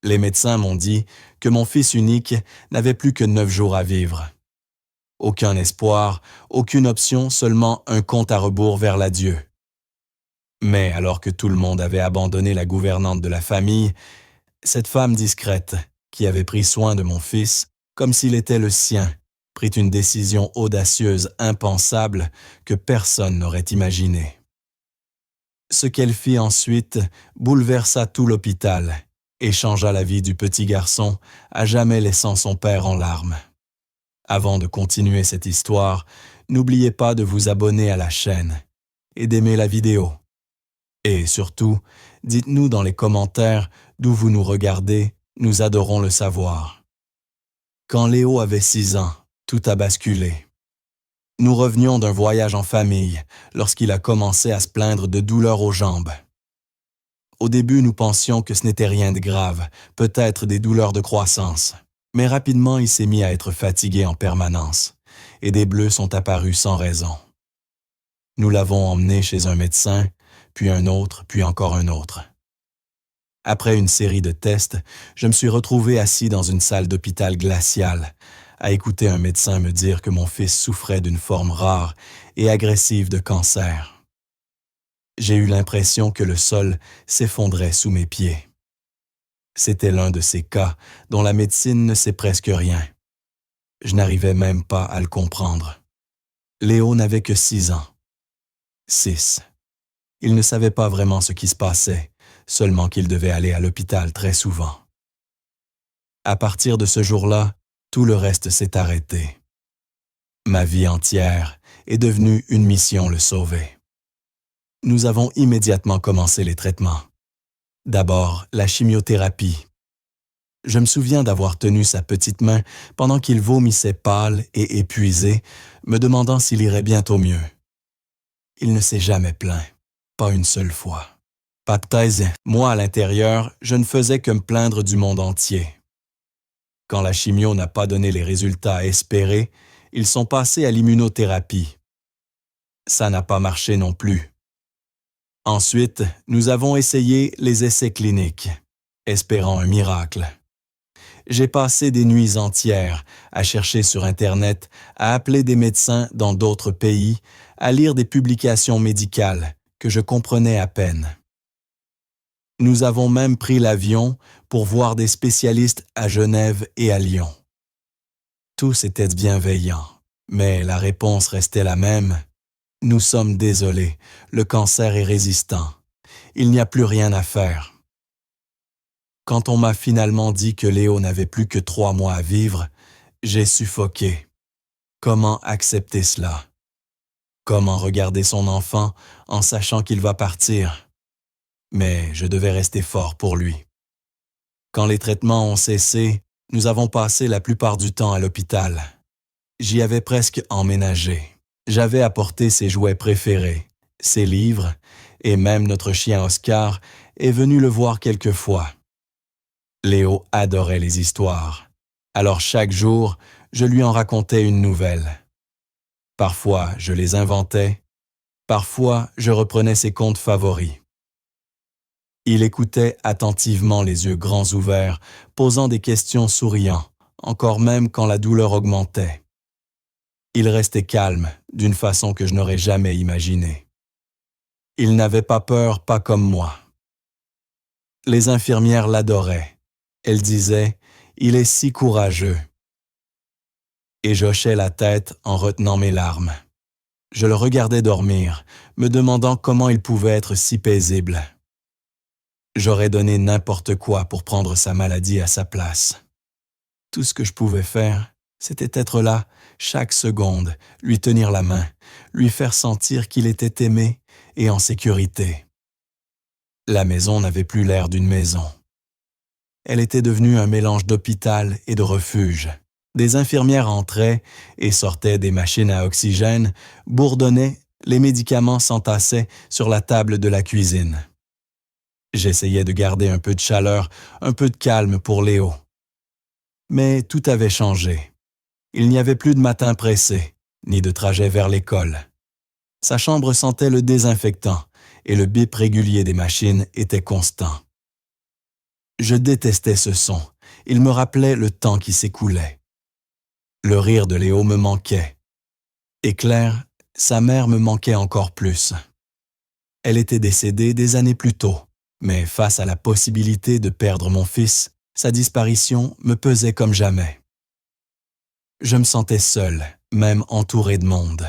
Les médecins m'ont dit que mon fils unique n'avait plus que 9 jours à vivre. Aucun espoir, aucune option, seulement un compte à rebours vers l'adieu. Mais alors que tout le monde avait abandonné la gouvernante de la famille, cette femme discrète, qui avait pris soin de mon fils, comme s'il était le sien, prit une décision audacieuse, impensable, que personne n'aurait imaginée. Ce qu'elle fit ensuite bouleversa tout l'hôpital et changea la vie du petit garçon, à jamais laissant son père en larmes. Avant de continuer cette histoire, n'oubliez pas de vous abonner à la chaîne et d'aimer la vidéo. Et surtout, dites-nous dans les commentaires d'où vous nous regardez, nous adorons le savoir. Quand Léo avait 6 ans, tout a basculé. Nous revenions d'un voyage en famille lorsqu'il a commencé à se plaindre de douleurs aux jambes. Au début, nous pensions que ce n'était rien de grave, peut-être des douleurs de croissance. Mais rapidement, il s'est mis à être fatigué en permanence, et des bleus sont apparus sans raison. Nous l'avons emmené chez un médecin, puis un autre, puis encore un autre. Après une série de tests, je me suis retrouvé assis dans une salle d'hôpital glaciale, à écouter un médecin me dire que mon fils souffrait d'une forme rare et agressive de cancer. J'ai eu l'impression que le sol s'effondrait sous mes pieds. C'était l'un de ces cas dont la médecine ne sait presque rien. Je n'arrivais même pas à le comprendre. Léo n'avait que 6 ans. 6. Il ne savait pas vraiment ce qui se passait, seulement qu'il devait aller à l'hôpital très souvent. À partir de ce jour-là, tout le reste s'est arrêté. Ma vie entière est devenue une mission le sauver. Nous avons immédiatement commencé les traitements. D'abord, la chimiothérapie. Je me souviens d'avoir tenu sa petite main pendant qu'il vomissait pâle et épuisé, me demandant s'il irait bientôt mieux. Il ne s'est jamais plaint, pas une seule fois. Pas de thèse, moi à l'intérieur, je ne faisais que me plaindre du monde entier. Quand la chimio n'a pas donné les résultats espérés, ils sont passés à l'immunothérapie. Ça n'a pas marché non plus. Ensuite, nous avons essayé les essais cliniques, espérant un miracle. J'ai passé des nuits entières à chercher sur Internet, à appeler des médecins dans d'autres pays, à lire des publications médicales que je comprenais à peine. Nous avons même pris l'avion pour voir des spécialistes à Genève et à Lyon. Tous étaient bienveillants, mais la réponse restait la même. Nous sommes désolés, le cancer est résistant. Il n'y a plus rien à faire. Quand on m'a finalement dit que Léo n'avait plus que 3 mois à vivre, j'ai suffoqué. Comment accepter cela? Comment regarder son enfant en sachant qu'il va partir? Mais je devais rester fort pour lui. Quand les traitements ont cessé, nous avons passé la plupart du temps à l'hôpital. J'y avais presque emménagé. J'avais apporté ses jouets préférés, ses livres, et même notre chien Oscar est venu le voir quelques fois. Léo adorait les histoires. Alors chaque jour, je lui en racontais une nouvelle. Parfois, je les inventais. Parfois, je reprenais ses contes favoris. Il écoutait attentivement les yeux grands ouverts, posant des questions souriant, encore même quand la douleur augmentait. Il restait calme, d'une façon que je n'aurais jamais imaginée. Il n'avait pas peur, pas comme moi. Les infirmières l'adoraient. Elles disaient « Il est si courageux ». Et j'hochais la tête en retenant mes larmes. Je le regardais dormir, me demandant comment il pouvait être si paisible. J'aurais donné n'importe quoi pour prendre sa maladie à sa place. Tout ce que je pouvais faire, c'était être là, chaque seconde, lui tenir la main, lui faire sentir qu'il était aimé et en sécurité. La maison n'avait plus l'air d'une maison. Elle était devenue un mélange d'hôpital et de refuge. Des infirmières entraient et sortaient des machines à oxygène, bourdonnaient, les médicaments s'entassaient sur la table de la cuisine. J'essayais de garder un peu de chaleur, un peu de calme pour Léo. Mais tout avait changé. Il n'y avait plus de matin pressé, ni de trajet vers l'école. Sa chambre sentait le désinfectant et le bip régulier des machines était constant. Je détestais ce son. Il me rappelait le temps qui s'écoulait. Le rire de Léo me manquait. Et Claire, sa mère me manquait encore plus. Elle était décédée des années plus tôt, mais face à la possibilité de perdre mon fils, sa disparition me pesait comme jamais. Je me sentais seul, même entouré de monde.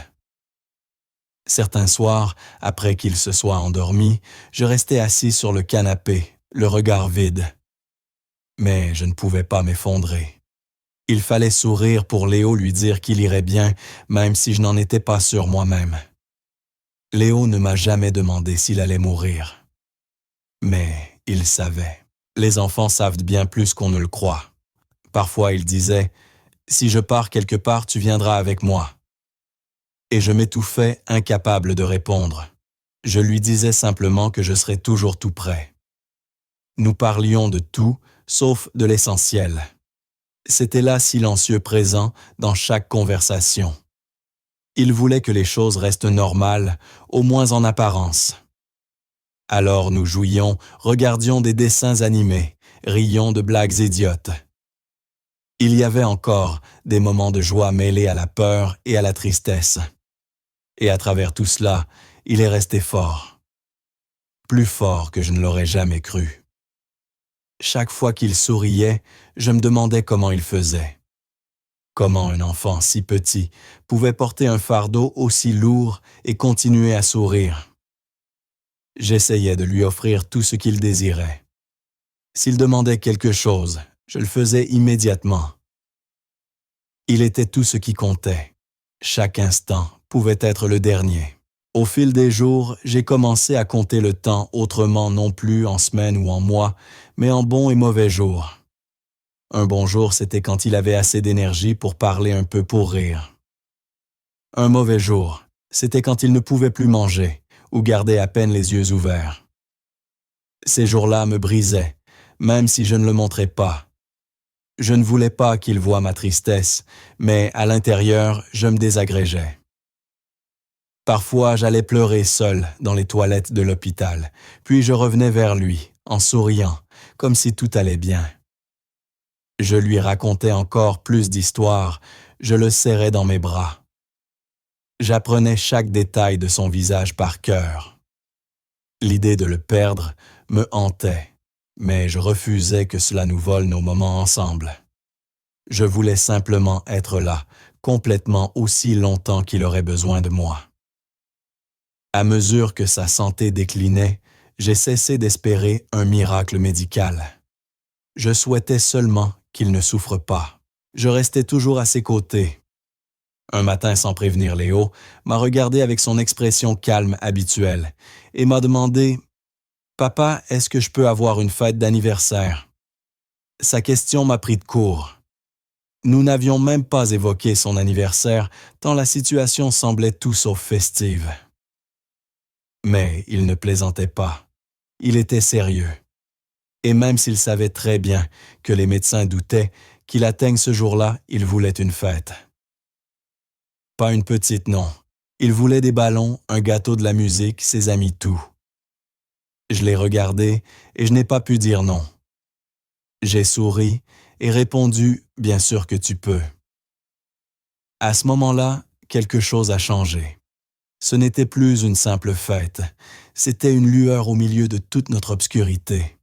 Certains soirs, après qu'il se soit endormi, je restais assis sur le canapé, le regard vide. Mais je ne pouvais pas m'effondrer. Il fallait sourire pour Léo lui dire qu'il irait bien, même si je n'en étais pas sûr moi-même. Léo ne m'a jamais demandé s'il allait mourir. Mais il savait. Les enfants savent bien plus qu'on ne le croit. Parfois il disait « Si je pars quelque part, tu viendras avec moi ». Et je m'étouffais, incapable de répondre. Je lui disais simplement que je serais toujours tout prêt. Nous parlions de tout, sauf de l'essentiel. C'était là silencieux présent dans chaque conversation. Il voulait que les choses restent normales, au moins en apparence. Alors nous jouions, regardions des dessins animés, rions de blagues idiotes. Il y avait encore des moments de joie mêlés à la peur et à la tristesse. Et à travers tout cela, il est resté fort. Plus fort que je ne l'aurais jamais cru. Chaque fois qu'il souriait, je me demandais comment il faisait. Comment un enfant si petit pouvait porter un fardeau aussi lourd et continuer à sourire. J'essayais de lui offrir tout ce qu'il désirait. S'il demandait quelque chose, je le faisais immédiatement. Il était tout ce qui comptait. Chaque instant pouvait être le dernier. Au fil des jours, j'ai commencé à compter le temps autrement, non plus en semaines ou en mois, mais en bons et mauvais jours. Un bon jour, c'était quand il avait assez d'énergie pour parler un peu pour rire. Un mauvais jour, c'était quand il ne pouvait plus manger ou garder à peine les yeux ouverts. Ces jours-là me brisaient, même si je ne le montrais pas. Je ne voulais pas qu'il voie ma tristesse, mais à l'intérieur, je me désagrégeais. Parfois, j'allais pleurer seul dans les toilettes de l'hôpital, puis je revenais vers lui, en souriant, comme si tout allait bien. Je lui racontais encore plus d'histoires, je le serrais dans mes bras. J'apprenais chaque détail de son visage par cœur. L'idée de le perdre me hantait, mais je refusais que cela nous vole nos moments ensemble. Je voulais simplement être là, complètement aussi longtemps qu'il aurait besoin de moi. À mesure que sa santé déclinait, j'ai cessé d'espérer un miracle médical. Je souhaitais seulement qu'il ne souffre pas. Je restais toujours à ses côtés. Un matin, sans prévenir Léo, m'a regardé avec son expression calme habituelle et m'a demandé « Papa, est-ce que je peux avoir une fête d'anniversaire ?» Sa question m'a pris de court. Nous n'avions même pas évoqué son anniversaire tant la situation semblait tout sauf festive. Mais il ne plaisantait pas. Il était sérieux. Et même s'il savait très bien que les médecins doutaient qu'il atteigne ce jour-là, il voulait une fête. Pas une petite, non. Il voulait des ballons, un gâteau, de la musique, ses amis, tout. Je l'ai regardé et je n'ai pas pu dire non. J'ai souri et répondu « Bien sûr que tu peux ». À ce moment-là, quelque chose a changé. Ce n'était plus une simple fête, c'était une lueur au milieu de toute notre obscurité.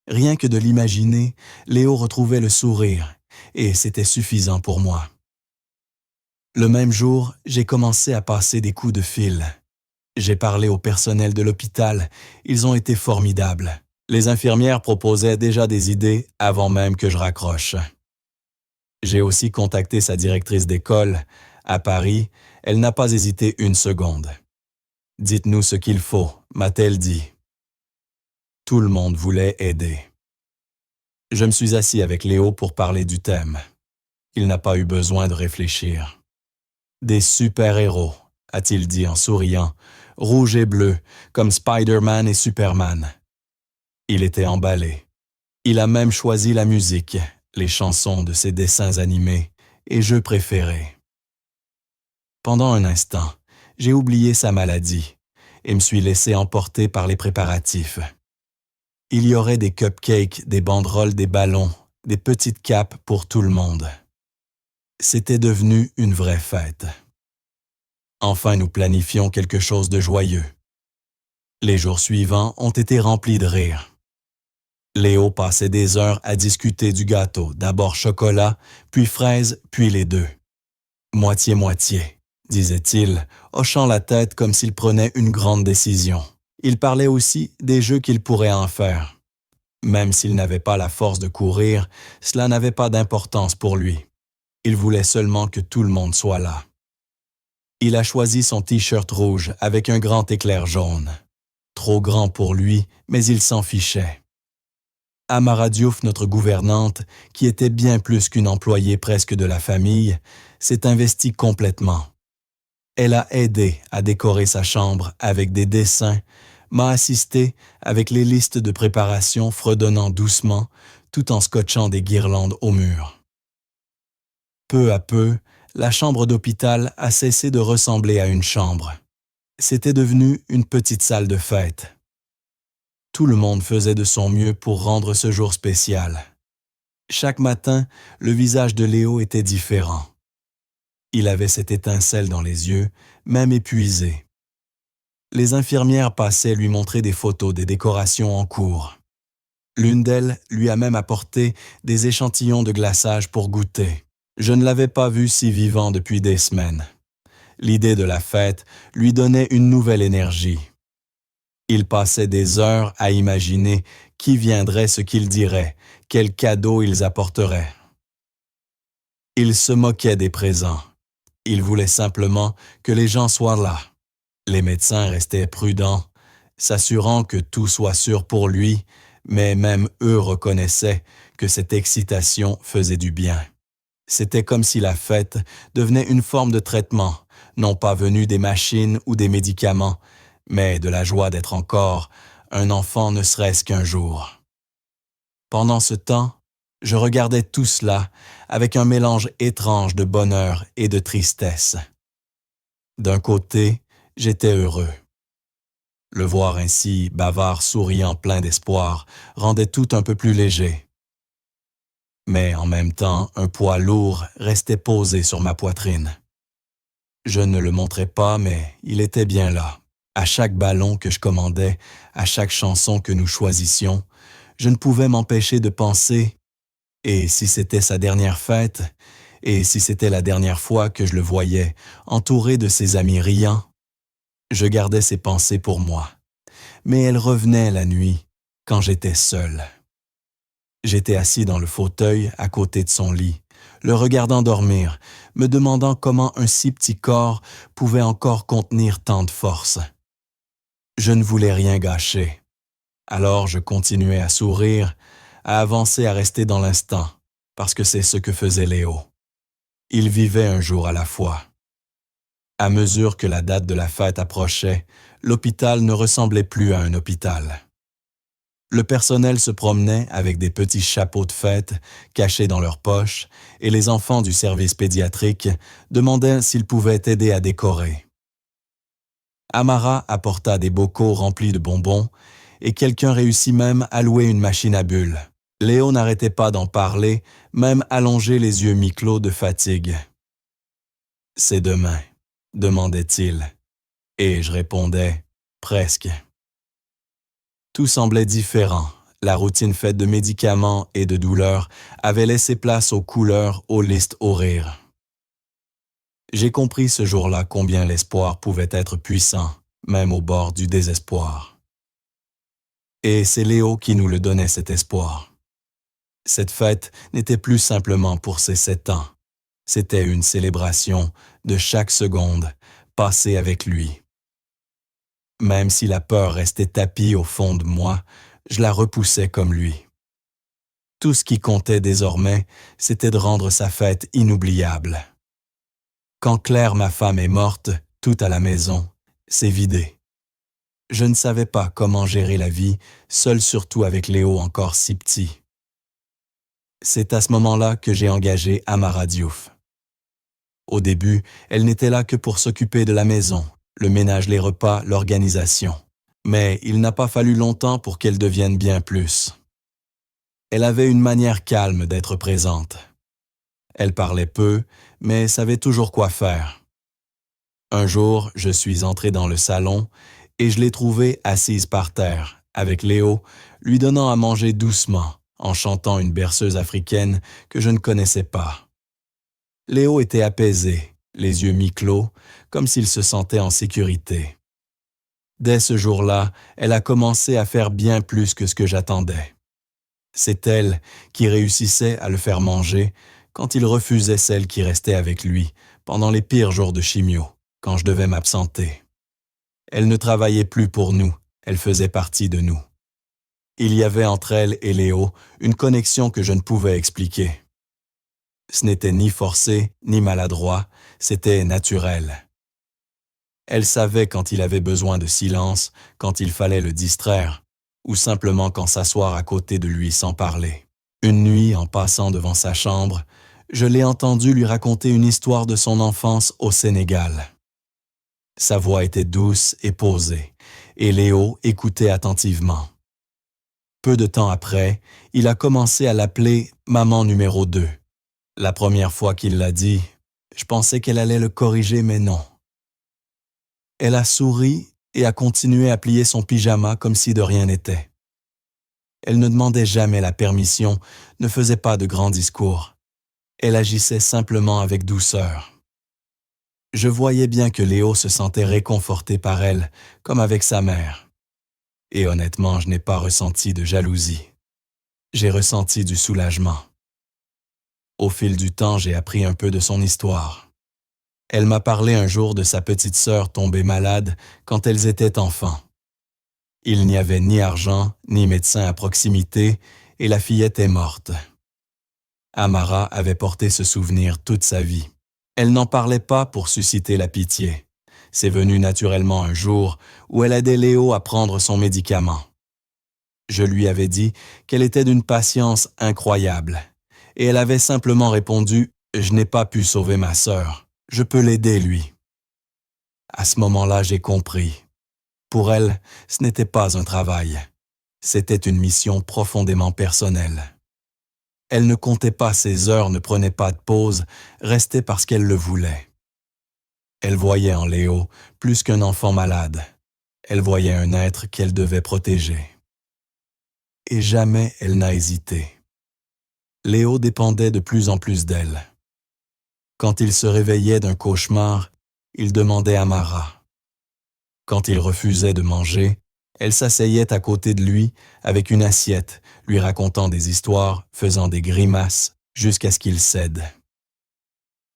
Rien que de l'imaginer, Léo retrouvait le sourire, et c'était suffisant pour moi. Le même jour, j'ai commencé à passer des coups de fil. J'ai parlé au personnel de l'hôpital, ils ont été formidables. Les infirmières proposaient déjà des idées avant même que je raccroche. J'ai aussi contacté sa directrice d'école. À Paris, elle n'a pas hésité une seconde. « Dites-nous ce qu'il faut », m'a-t-elle dit. Tout le monde voulait aider. Je me suis assis avec Léo pour parler du thème. Il n'a pas eu besoin de réfléchir. « Des super-héros », a-t-il dit en souriant, « rouge et bleu, comme Spider-Man et Superman. » Il était emballé. Il a même choisi la musique, les chansons de ses dessins animés et jeux préférés. Pendant un instant, j'ai oublié sa maladie et me suis laissé emporter par les préparatifs. Il y aurait des cupcakes, des banderoles, des ballons, des petites capes pour tout le monde. C'était devenu une vraie fête. Enfin, nous planifions quelque chose de joyeux. Les jours suivants ont été remplis de rire. Léo passait des heures à discuter du gâteau, d'abord chocolat, puis fraise, puis les deux. Moitié-moitié, disait-il, hochant la tête comme s'il prenait une grande décision. Il parlait aussi des jeux qu'il pourrait en faire. Même s'il n'avait pas la force de courir, cela n'avait pas d'importance pour lui. Il voulait seulement que tout le monde soit là. Il a choisi son t-shirt rouge avec un grand éclair jaune. Trop grand pour lui, mais il s'en fichait. Amara Diouf, notre gouvernante, qui était bien plus qu'une employée presque de la famille, s'est investie complètement. Elle a aidé à décorer sa chambre avec des dessins, m'a assisté avec les listes de préparation fredonnant doucement tout en scotchant des guirlandes au mur. Peu à peu, la chambre d'hôpital a cessé de ressembler à une chambre. C'était devenu une petite salle de fête. Tout le monde faisait de son mieux pour rendre ce jour spécial. Chaque matin, le visage de Léo était différent. Il avait cette étincelle dans les yeux, même épuisé. Les infirmières passaient lui montrer des photos des décorations en cours. L'une d'elles lui a même apporté des échantillons de glaçage pour goûter. Je ne l'avais pas vu si vivant depuis des semaines. L'idée de la fête lui donnait une nouvelle énergie. Il passait des heures à imaginer qui viendrait, ce qu'ils diraient, quels cadeaux ils apporteraient. Il se moquait des présents. Il voulait simplement que les gens soient là. Les médecins restaient prudents, s'assurant que tout soit sûr pour lui, mais même eux reconnaissaient que cette excitation faisait du bien. C'était comme si la fête devenait une forme de traitement, non pas venue des machines ou des médicaments, mais de la joie d'être encore un enfant ne serait-ce qu'un jour. Pendant ce temps, je regardais tout cela avec un mélange étrange de bonheur et de tristesse. D'un côté, j'étais heureux. Le voir ainsi, bavard, souriant, plein d'espoir, rendait tout un peu plus léger. Mais en même temps, un poids lourd restait posé sur ma poitrine. Je ne le montrais pas, mais il était bien là. À chaque ballon que je commandais, à chaque chanson que nous choisissions, je ne pouvais m'empêcher de penser « Et si c'était sa dernière fête? Et si c'était la dernière fois que je le voyais, entouré de ses amis riants? » Je gardais ces pensées pour moi. Mais elles revenaient la nuit, quand j'étais seul. J'étais assis dans le fauteuil à côté de son lit, le regardant dormir, me demandant comment un si petit corps pouvait encore contenir tant de force. Je ne voulais rien gâcher. Alors je continuais à sourire, à avancer, à rester dans l'instant, parce que c'est ce que faisait Léo. Il vivait un jour à la fois. À mesure que la date de la fête approchait, l'hôpital ne ressemblait plus à un hôpital. Le personnel se promenait avec des petits chapeaux de fête cachés dans leurs poches et les enfants du service pédiatrique demandaient s'ils pouvaient aider à décorer. Amara apporta des bocaux remplis de bonbons et quelqu'un réussit même à louer une machine à bulles. Léo n'arrêtait pas d'en parler, même allongé les yeux mi-clos de fatigue. « C'est demain », demandait-il. Et je répondais « presque ». Tout semblait différent. La routine faite de médicaments et de douleurs avait laissé place aux couleurs, aux listes, aux rires. J'ai compris ce jour-là combien l'espoir pouvait être puissant, même au bord du désespoir. Et c'est Léo qui nous le donnait, cet espoir. Cette fête n'était plus simplement pour ses 7 ans. C'était une célébration de chaque seconde passée avec lui. Même si la peur restait tapie au fond de moi, je la repoussais comme lui. Tout ce qui comptait désormais, c'était de rendre sa fête inoubliable. Quand Claire, ma femme, est morte, tout à la maison, c'est vidé. Je ne savais pas comment gérer la vie, seul surtout avec Léo encore si petit. C'est à ce moment-là que j'ai engagé Amara Diouf. Au début, elle n'était là que pour s'occuper de la maison, le ménage, les repas, l'organisation. Mais il n'a pas fallu longtemps pour qu'elle devienne bien plus. Elle avait une manière calme d'être présente. Elle parlait peu, mais savait toujours quoi faire. Un jour, je suis entré dans le salon et je l'ai trouvée assise par terre, avec Léo, lui donnant à manger doucement, en chantant une berceuse africaine que je ne connaissais pas. Léo était apaisé, les yeux mi-clos, comme s'il se sentait en sécurité. Dès ce jour-là, elle a commencé à faire bien plus que ce que j'attendais. C'est elle qui réussissait à le faire manger quand il refusait celle qui restait avec lui pendant les pires jours de chimio, quand je devais m'absenter. Elle ne travaillait plus pour nous, elle faisait partie de nous. Il y avait entre elle et Léo une connexion que je ne pouvais expliquer. Ce n'était ni forcé, ni maladroit, c'était naturel. Elle savait quand il avait besoin de silence, quand il fallait le distraire, ou simplement quand s'asseoir à côté de lui sans parler. Une nuit, en passant devant sa chambre, je l'ai entendu lui raconter une histoire de son enfance au Sénégal. Sa voix était douce et posée, et Léo écoutait attentivement. Peu de temps après, il a commencé à l'appeler « maman numéro 2 ». La première fois qu'il l'a dit, je pensais qu'elle allait le corriger, mais non. Elle a souri et a continué à plier son pyjama comme si de rien n'était. Elle ne demandait jamais la permission, ne faisait pas de grands discours. Elle agissait simplement avec douceur. Je voyais bien que Léo se sentait réconforté par elle, comme avec sa mère. Et honnêtement, je n'ai pas ressenti de jalousie. J'ai ressenti du soulagement. Au fil du temps, j'ai appris un peu de son histoire. Elle m'a parlé un jour de sa petite sœur tombée malade quand elles étaient enfants. Il n'y avait ni argent, ni médecin à proximité, et la fillette est morte. Amara avait porté ce souvenir toute sa vie. Elle n'en parlait pas pour susciter la pitié. C'est venu naturellement un jour où elle aidait Léo à prendre son médicament. Je lui avais dit qu'elle était d'une patience incroyable, et elle avait simplement répondu « Je n'ai pas pu sauver ma sœur. Je peux l'aider, lui. » À ce moment-là, j'ai compris. Pour elle, ce n'était pas un travail. C'était une mission profondément personnelle. Elle ne comptait pas ses heures, ne prenait pas de pause, restait parce qu'elle le voulait. Elle voyait en Léo plus qu'un enfant malade. Elle voyait un être qu'elle devait protéger. Et jamais elle n'a hésité. Léo dépendait de plus en plus d'elle. Quand il se réveillait d'un cauchemar, il demandait à Amara. Quand il refusait de manger, elle s'asseyait à côté de lui avec une assiette, lui racontant des histoires, faisant des grimaces, jusqu'à ce qu'il cède.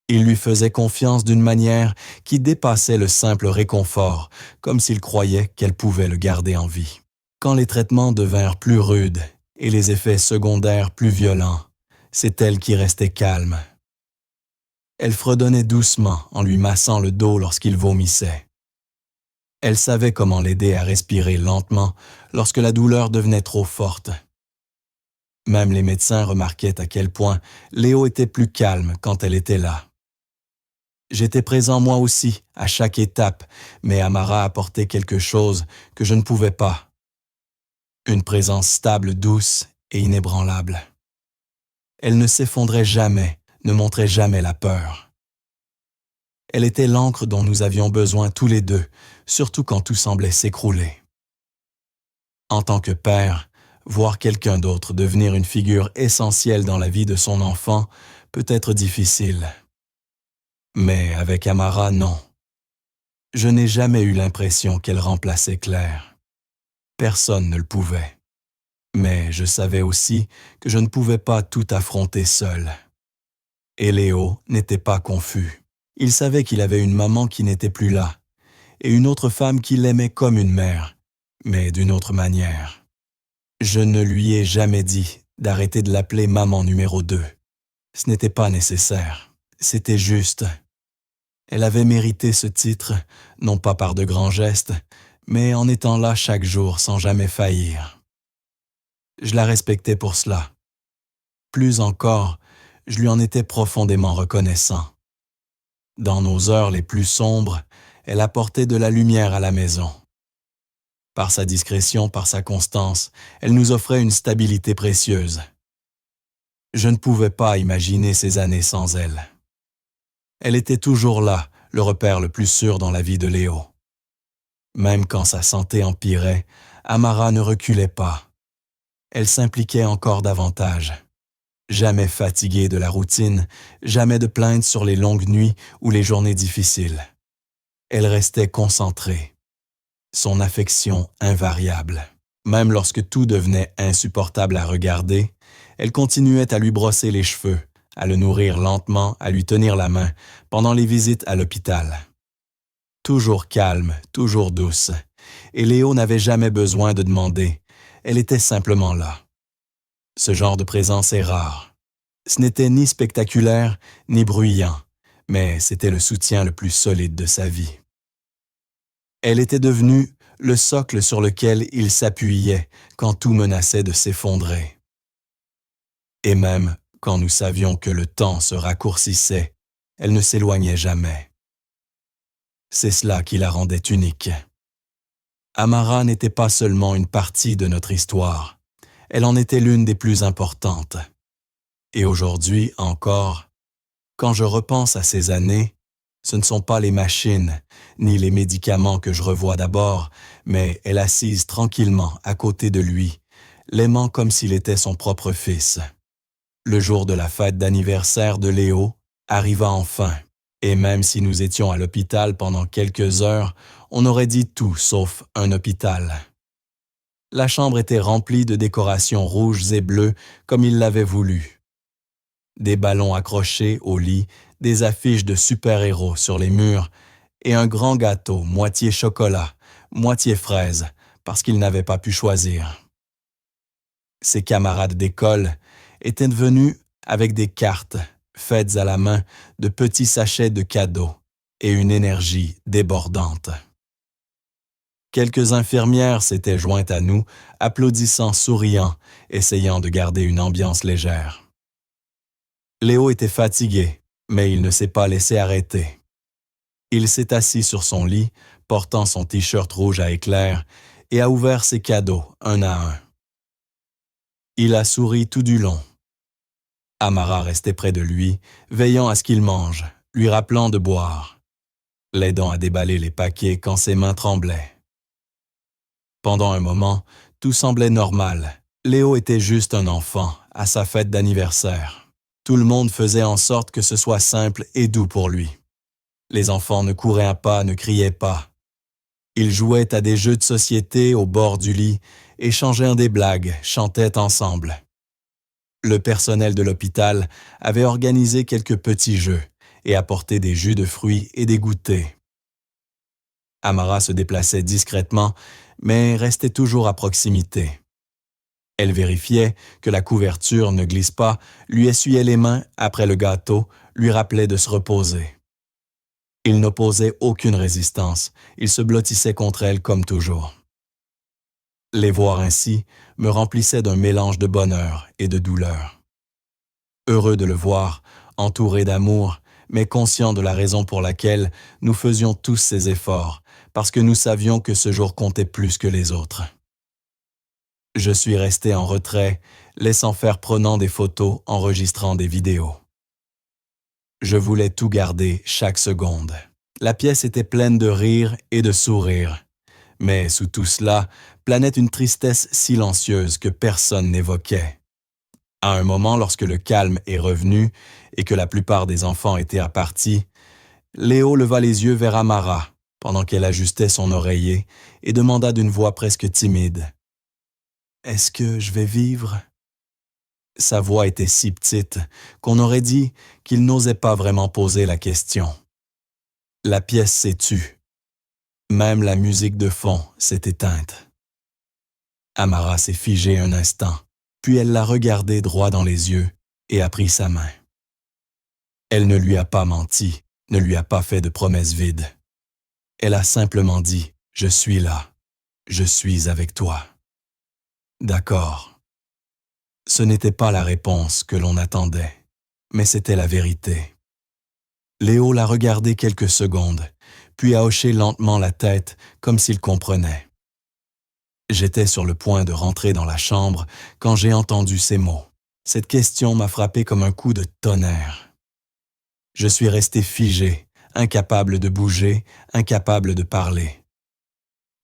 Il lui faisait confiance d'une manière qui dépassait le simple réconfort, comme s'il croyait qu'elle pouvait le garder en vie. Quand les traitements devinrent plus rudes et les effets secondaires plus violents, c'est elle qui restait calme. Elle fredonnait doucement en lui massant le dos lorsqu'il vomissait. Elle savait comment l'aider à respirer lentement lorsque la douleur devenait trop forte. Même les médecins remarquaient à quel point Léo était plus calme quand elle était là. J'étais présent moi aussi, à chaque étape, mais Amara apportait quelque chose que je ne pouvais pas. Une présence stable, douce et inébranlable. Elle ne s'effondrait jamais, ne montrait jamais la peur. Elle était l'encre dont nous avions besoin tous les deux, surtout quand tout semblait s'écrouler. En tant que père, voir quelqu'un d'autre devenir une figure essentielle dans la vie de son enfant peut être difficile. Mais avec Amara, non. Je n'ai jamais eu l'impression qu'elle remplaçait Claire. Personne ne le pouvait. Mais je savais aussi que je ne pouvais pas tout affronter seul. Et Léo n'était pas confus. Il savait qu'il avait une maman qui n'était plus là, et une autre femme qui l'aimait comme une mère, mais d'une autre manière. Je ne lui ai jamais dit d'arrêter de l'appeler maman numéro 2. Ce n'était pas nécessaire, c'était juste. Elle avait mérité ce titre, non pas par de grands gestes, mais en étant là chaque jour sans jamais faillir. Je la respectais pour cela. Plus encore, je lui en étais profondément reconnaissant. Dans nos heures les plus sombres, elle apportait de la lumière à la maison. Par sa discrétion, par sa constance, elle nous offrait une stabilité précieuse. Je ne pouvais pas imaginer ces années sans elle. Elle était toujours là, le repère le plus sûr dans la vie de Léo. Même quand sa santé empirait, Amara ne reculait pas. Elle s'impliquait encore davantage. Jamais fatiguée de la routine, jamais de plainte sur les longues nuits ou les journées difficiles. Elle restait concentrée. Son affection invariable. Même lorsque tout devenait insupportable à regarder, elle continuait à lui brosser les cheveux, à le nourrir lentement, à lui tenir la main pendant les visites à l'hôpital. Toujours calme, toujours douce, et Léo n'avait jamais besoin de demander, elle était simplement là. Ce genre de présence est rare. Ce n'était ni spectaculaire, ni bruyant, mais c'était le soutien le plus solide de sa vie. Elle était devenue le socle sur lequel il s'appuyait quand tout menaçait de s'effondrer. Et même quand nous savions que le temps se raccourcissait, elle ne s'éloignait jamais. C'est cela qui la rendait unique. Amara n'était pas seulement une partie de notre histoire, elle en était l'une des plus importantes. Et aujourd'hui encore, quand je repense à ces années, ce ne sont pas les machines ni les médicaments que je revois d'abord, mais elle assise tranquillement à côté de lui, l'aimant comme s'il était son propre fils. Le jour de la fête d'anniversaire de Léo arriva enfin, et même si nous étions à l'hôpital pendant quelques heures, on aurait dit tout sauf un hôpital. La chambre était remplie de décorations rouges et bleues comme il l'avait voulu. Des ballons accrochés au lit, des affiches de super-héros sur les murs et un grand gâteau, moitié chocolat, moitié fraise, parce qu'il n'avait pas pu choisir. Ses camarades d'école étaient venus avec des cartes, faites à la main, de petits sachets de cadeaux et une énergie débordante. Quelques infirmières s'étaient jointes à nous, applaudissant, souriant, essayant de garder une ambiance légère. Léo était fatigué, mais il ne s'est pas laissé arrêter. Il s'est assis sur son lit, portant son t-shirt rouge à éclairs, et a ouvert ses cadeaux un à un. Il a souri tout du long. Amara restait près de lui, veillant à ce qu'il mange, lui rappelant de boire, l'aidant à déballer les paquets quand ses mains tremblaient. Pendant un moment, tout semblait normal. Léo était juste un enfant, à sa fête d'anniversaire. Tout le monde faisait en sorte que ce soit simple et doux pour lui. Les enfants ne couraient pas, ne criaient pas. Ils jouaient à des jeux de société au bord du lit, échangeaient des blagues, chantaient ensemble. Le personnel de l'hôpital avait organisé quelques petits jeux et apporté des jus de fruits et des goûters. Amara se déplaçait discrètement, mais restait toujours à proximité. Elle vérifiait que la couverture ne glisse pas, lui essuyait les mains après le gâteau, lui rappelait de se reposer. Il n'opposait aucune résistance, il se blottissait contre elle comme toujours. Les voir ainsi me remplissait d'un mélange de bonheur et de douleur. Heureux de le voir, entouré d'amour, mais conscient de la raison pour laquelle nous faisions tous ces efforts, parce que nous savions que ce jour comptait plus que les autres. Je suis resté en retrait, laissant faire, prenant des photos, enregistrant des vidéos. Je voulais tout garder chaque seconde. La pièce était pleine de rires et de sourires. Mais sous tout cela, planait une tristesse silencieuse que personne n'évoquait. À un moment, lorsque le calme est revenu et que la plupart des enfants étaient partis, Léo leva les yeux vers Amara pendant qu'elle ajustait son oreiller et demanda d'une voix presque timide « Est-ce que je vais vivre ?» Sa voix était si petite qu'on aurait dit qu'il n'osait pas vraiment poser la question. La pièce s'est tue. Même la musique de fond s'est éteinte. Amara s'est figée un instant, puis elle l'a regardé droit dans les yeux et a pris sa main. Elle ne lui a pas menti, ne lui a pas fait de promesses vides. Elle a simplement dit « Je suis là, je suis avec toi ». D'accord. Ce n'était pas la réponse que l'on attendait, mais c'était la vérité. Léo l'a regardé quelques secondes, puis a hoché lentement la tête comme s'il comprenait. J'étais sur le point de rentrer dans la chambre quand j'ai entendu ces mots. Cette question m'a frappé comme un coup de tonnerre. Je suis resté figé, incapable de bouger, incapable de parler.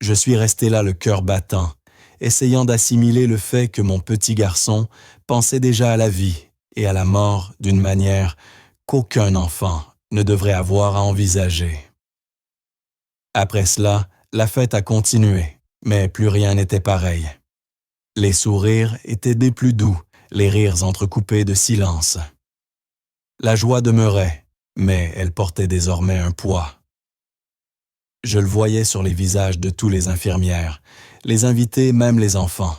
Je suis resté là le cœur battant, essayant d'assimiler le fait que mon petit garçon pensait déjà à la vie et à la mort d'une manière qu'aucun enfant ne devrait avoir à envisager. Après cela, la fête a continué, mais plus rien n'était pareil. Les sourires étaient des plus doux, les rires entrecoupés de silence. La joie demeurait, mais elle portait désormais un poids. Je le voyais sur les visages de tous les infirmières, les invités, même les enfants.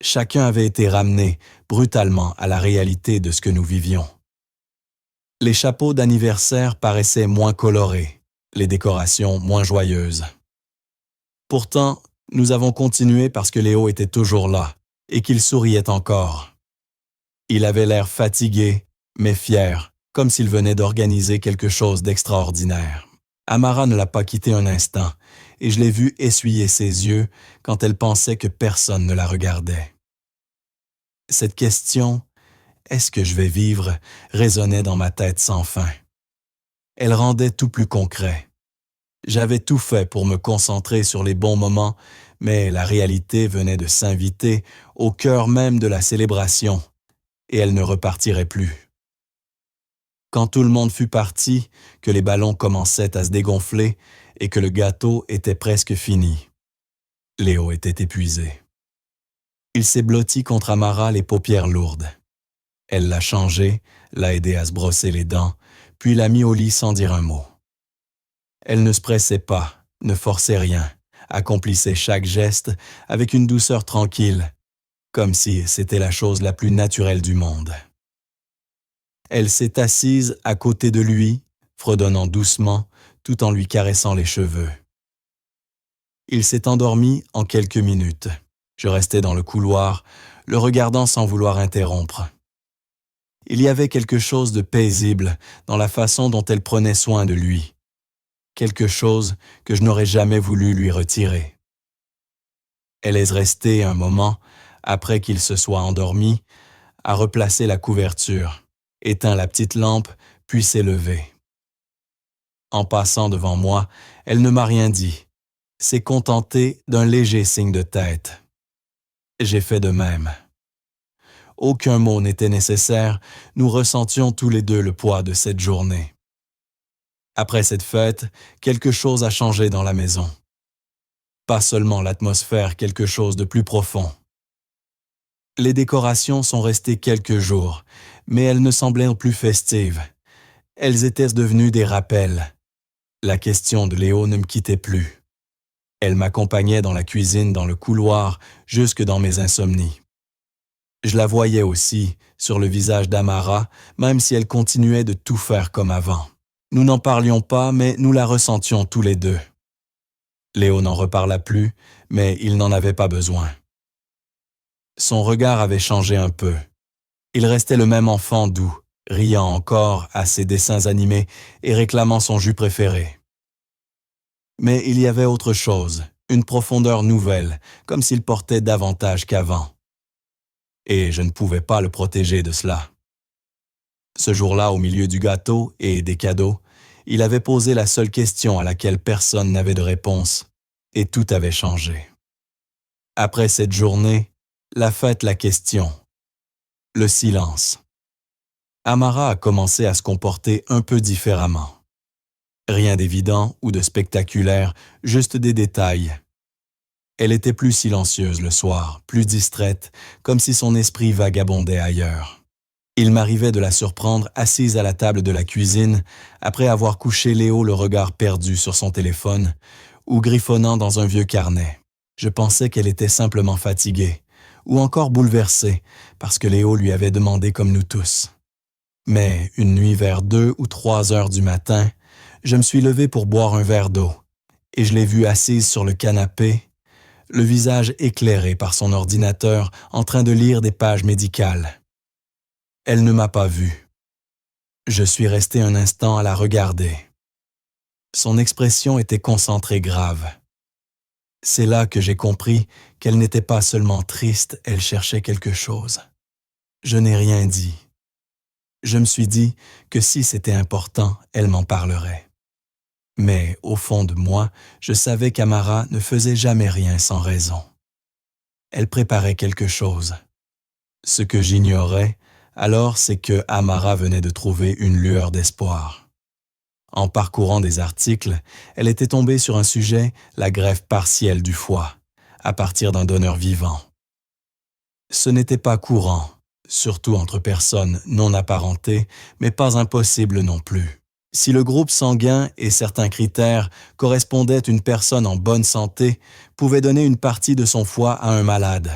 Chacun avait été ramené brutalement à la réalité de ce que nous vivions. Les chapeaux d'anniversaire paraissaient moins colorés, les décorations moins joyeuses. Pourtant, nous avons continué parce que Léo était toujours là et qu'il souriait encore. Il avait l'air fatigué, mais fier, comme s'il venait d'organiser quelque chose d'extraordinaire. Amara ne l'a pas quitté un instant, et je l'ai vu essuyer ses yeux quand elle pensait que personne ne la regardait. Cette question, est-ce que je vais vivre, résonnait dans ma tête sans fin. Elle rendait tout plus concret. J'avais tout fait pour me concentrer sur les bons moments, mais la réalité venait de s'inviter au cœur même de la célébration, et elle ne repartirait plus. Quand tout le monde fut parti, que les ballons commençaient à se dégonfler et que le gâteau était presque fini, Léo était épuisé. Il s'est blotti contre Amara, les paupières lourdes. Elle l'a changé, l'a aidé à se brosser les dents, puis l'a mis au lit sans dire un mot. Elle ne se pressait pas, ne forçait rien, accomplissait chaque geste avec une douceur tranquille, comme si c'était la chose la plus naturelle du monde. Elle s'est assise à côté de lui, fredonnant doucement, tout en lui caressant les cheveux. Il s'est endormi en quelques minutes. Je restais dans le couloir, le regardant sans vouloir interrompre. Il y avait quelque chose de paisible dans la façon dont elle prenait soin de lui. Quelque chose que je n'aurais jamais voulu lui retirer. Elle est restée un moment, après qu'il se soit endormi, à replacer la couverture, éteint la petite lampe, puis s'est levée. En passant devant moi, elle ne m'a rien dit, s'est contentée d'un léger signe de tête. J'ai fait de même. Aucun mot n'était nécessaire, nous ressentions tous les deux le poids de cette journée. Après cette fête, quelque chose a changé dans la maison. Pas seulement l'atmosphère, quelque chose de plus profond. Les décorations sont restées quelques jours, mais elles ne semblaient plus festives. Elles étaient devenues des rappels. La question de Léo ne me quittait plus. Elle m'accompagnait dans la cuisine, dans le couloir, jusque dans mes insomnies. Je la voyais aussi, sur le visage d'Amara, même si elle continuait de tout faire comme avant. Nous n'en parlions pas, mais nous la ressentions tous les deux. Léo n'en reparla plus, mais il n'en avait pas besoin. Son regard avait changé un peu. Il restait le même enfant doux, riant encore à ses dessins animés et réclamant son jus préféré. Mais il y avait autre chose, une profondeur nouvelle, comme s'il portait davantage qu'avant. Et je ne pouvais pas le protéger de cela. Ce jour-là, au milieu du gâteau et des cadeaux, il avait posé la seule question à laquelle personne n'avait de réponse, et tout avait changé. Après cette journée, la fête, la question, le silence. Amara a commencé à se comporter un peu différemment. Rien d'évident ou de spectaculaire, juste des détails. Elle était plus silencieuse le soir, plus distraite, comme si son esprit vagabondait ailleurs. Il m'arrivait de la surprendre assise à la table de la cuisine, après avoir couché Léo le regard perdu sur son téléphone, ou griffonnant dans un vieux carnet. Je pensais qu'elle était simplement fatiguée, ou encore bouleversée, parce que Léo lui avait demandé comme nous tous. Mais une nuit vers 2 ou 3 heures du matin, je me suis levé pour boire un verre d'eau, et je l'ai vue assise sur le canapé, le visage éclairé par son ordinateur en train de lire des pages médicales. Elle ne m'a pas vu. Je suis resté un instant à la regarder. Son expression était concentrée grave. C'est là que j'ai compris qu'elle n'était pas seulement triste, elle cherchait quelque chose. Je n'ai rien dit. Je me suis dit que si c'était important, elle m'en parlerait. Mais au fond de moi, je savais qu'Amara ne faisait jamais rien sans raison. Elle préparait quelque chose. Ce que j'ignorais, alors, c'est que Amara venait de trouver une lueur d'espoir. En parcourant des articles, elle était tombée sur un sujet, la greffe partielle du foie, à partir d'un donneur vivant. Ce n'était pas courant, surtout entre personnes non apparentées, mais pas impossible non plus. Si le groupe sanguin et certains critères correspondaient, une personne en bonne santé pouvait donner une partie de son foie à un malade.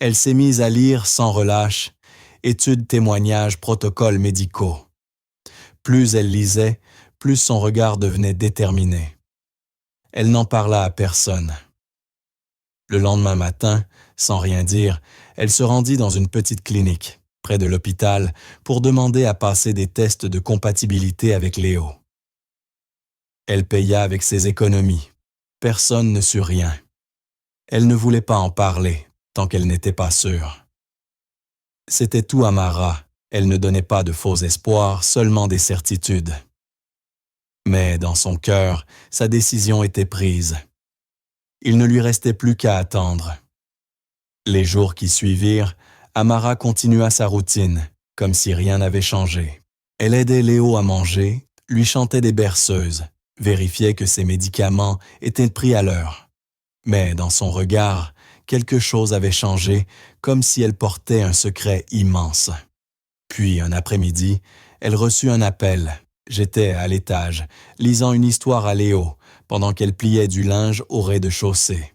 Elle s'est mise à lire sans relâche études, témoignages, protocoles médicaux. Plus elle lisait, plus son regard devenait déterminé. Elle n'en parla à personne. Le lendemain matin, sans rien dire, elle se rendit dans une petite clinique, près de l'hôpital, pour demander à passer des tests de compatibilité avec Léo. Elle paya avec ses économies. Personne ne sut rien. Elle ne voulait pas en parler, tant qu'elle n'était pas sûre. C'était tout Amara. Elle ne donnait pas de faux espoirs, seulement des certitudes. Mais dans son cœur, sa décision était prise. Il ne lui restait plus qu'à attendre. Les jours qui suivirent, Amara continua sa routine, comme si rien n'avait changé. Elle aidait Léo à manger, lui chantait des berceuses, vérifiait que ses médicaments étaient pris à l'heure. Mais dans son regard, quelque chose avait changé, comme si elle portait un secret immense. Puis, un après-midi, elle reçut un appel. J'étais à l'étage, lisant une histoire à Léo, pendant qu'elle pliait du linge au rez-de-chaussée.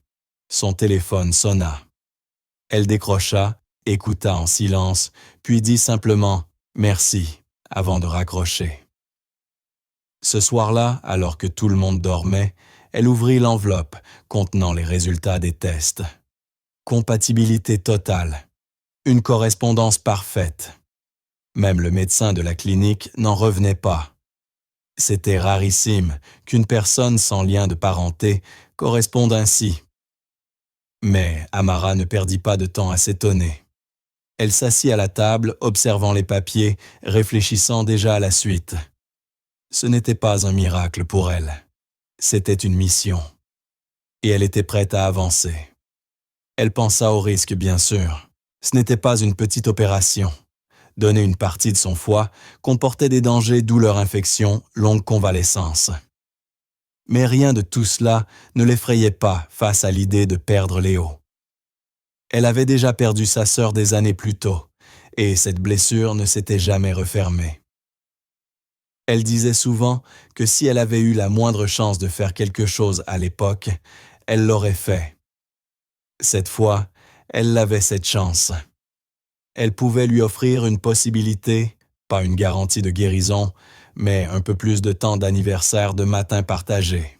Son téléphone sonna. Elle décrocha, écouta en silence, puis dit simplement « Merci » avant de raccrocher. Ce soir-là, alors que tout le monde dormait, elle ouvrit l'enveloppe contenant les résultats des tests. Compatibilité totale. Une correspondance parfaite. Même le médecin de la clinique n'en revenait pas. C'était rarissime qu'une personne sans lien de parenté corresponde ainsi. Mais Amara ne perdit pas de temps à s'étonner. Elle s'assit à la table, observant les papiers, réfléchissant déjà à la suite. Ce n'était pas un miracle pour elle. C'était une mission. Et elle était prête à avancer. Elle pensa au risque, bien sûr. Ce n'était pas une petite opération. Donner une partie de son foie comportait des dangers, douleurs, infections, longue convalescence. Mais rien de tout cela ne l'effrayait pas face à l'idée de perdre Léo. Elle avait déjà perdu sa sœur des années plus tôt, et cette blessure ne s'était jamais refermée. Elle disait souvent que si elle avait eu la moindre chance de faire quelque chose à l'époque, elle l'aurait fait. Cette fois, elle avait cette chance. Elle pouvait lui offrir une possibilité, pas une garantie de guérison, mais un peu plus de temps d'anniversaire de matin partagé.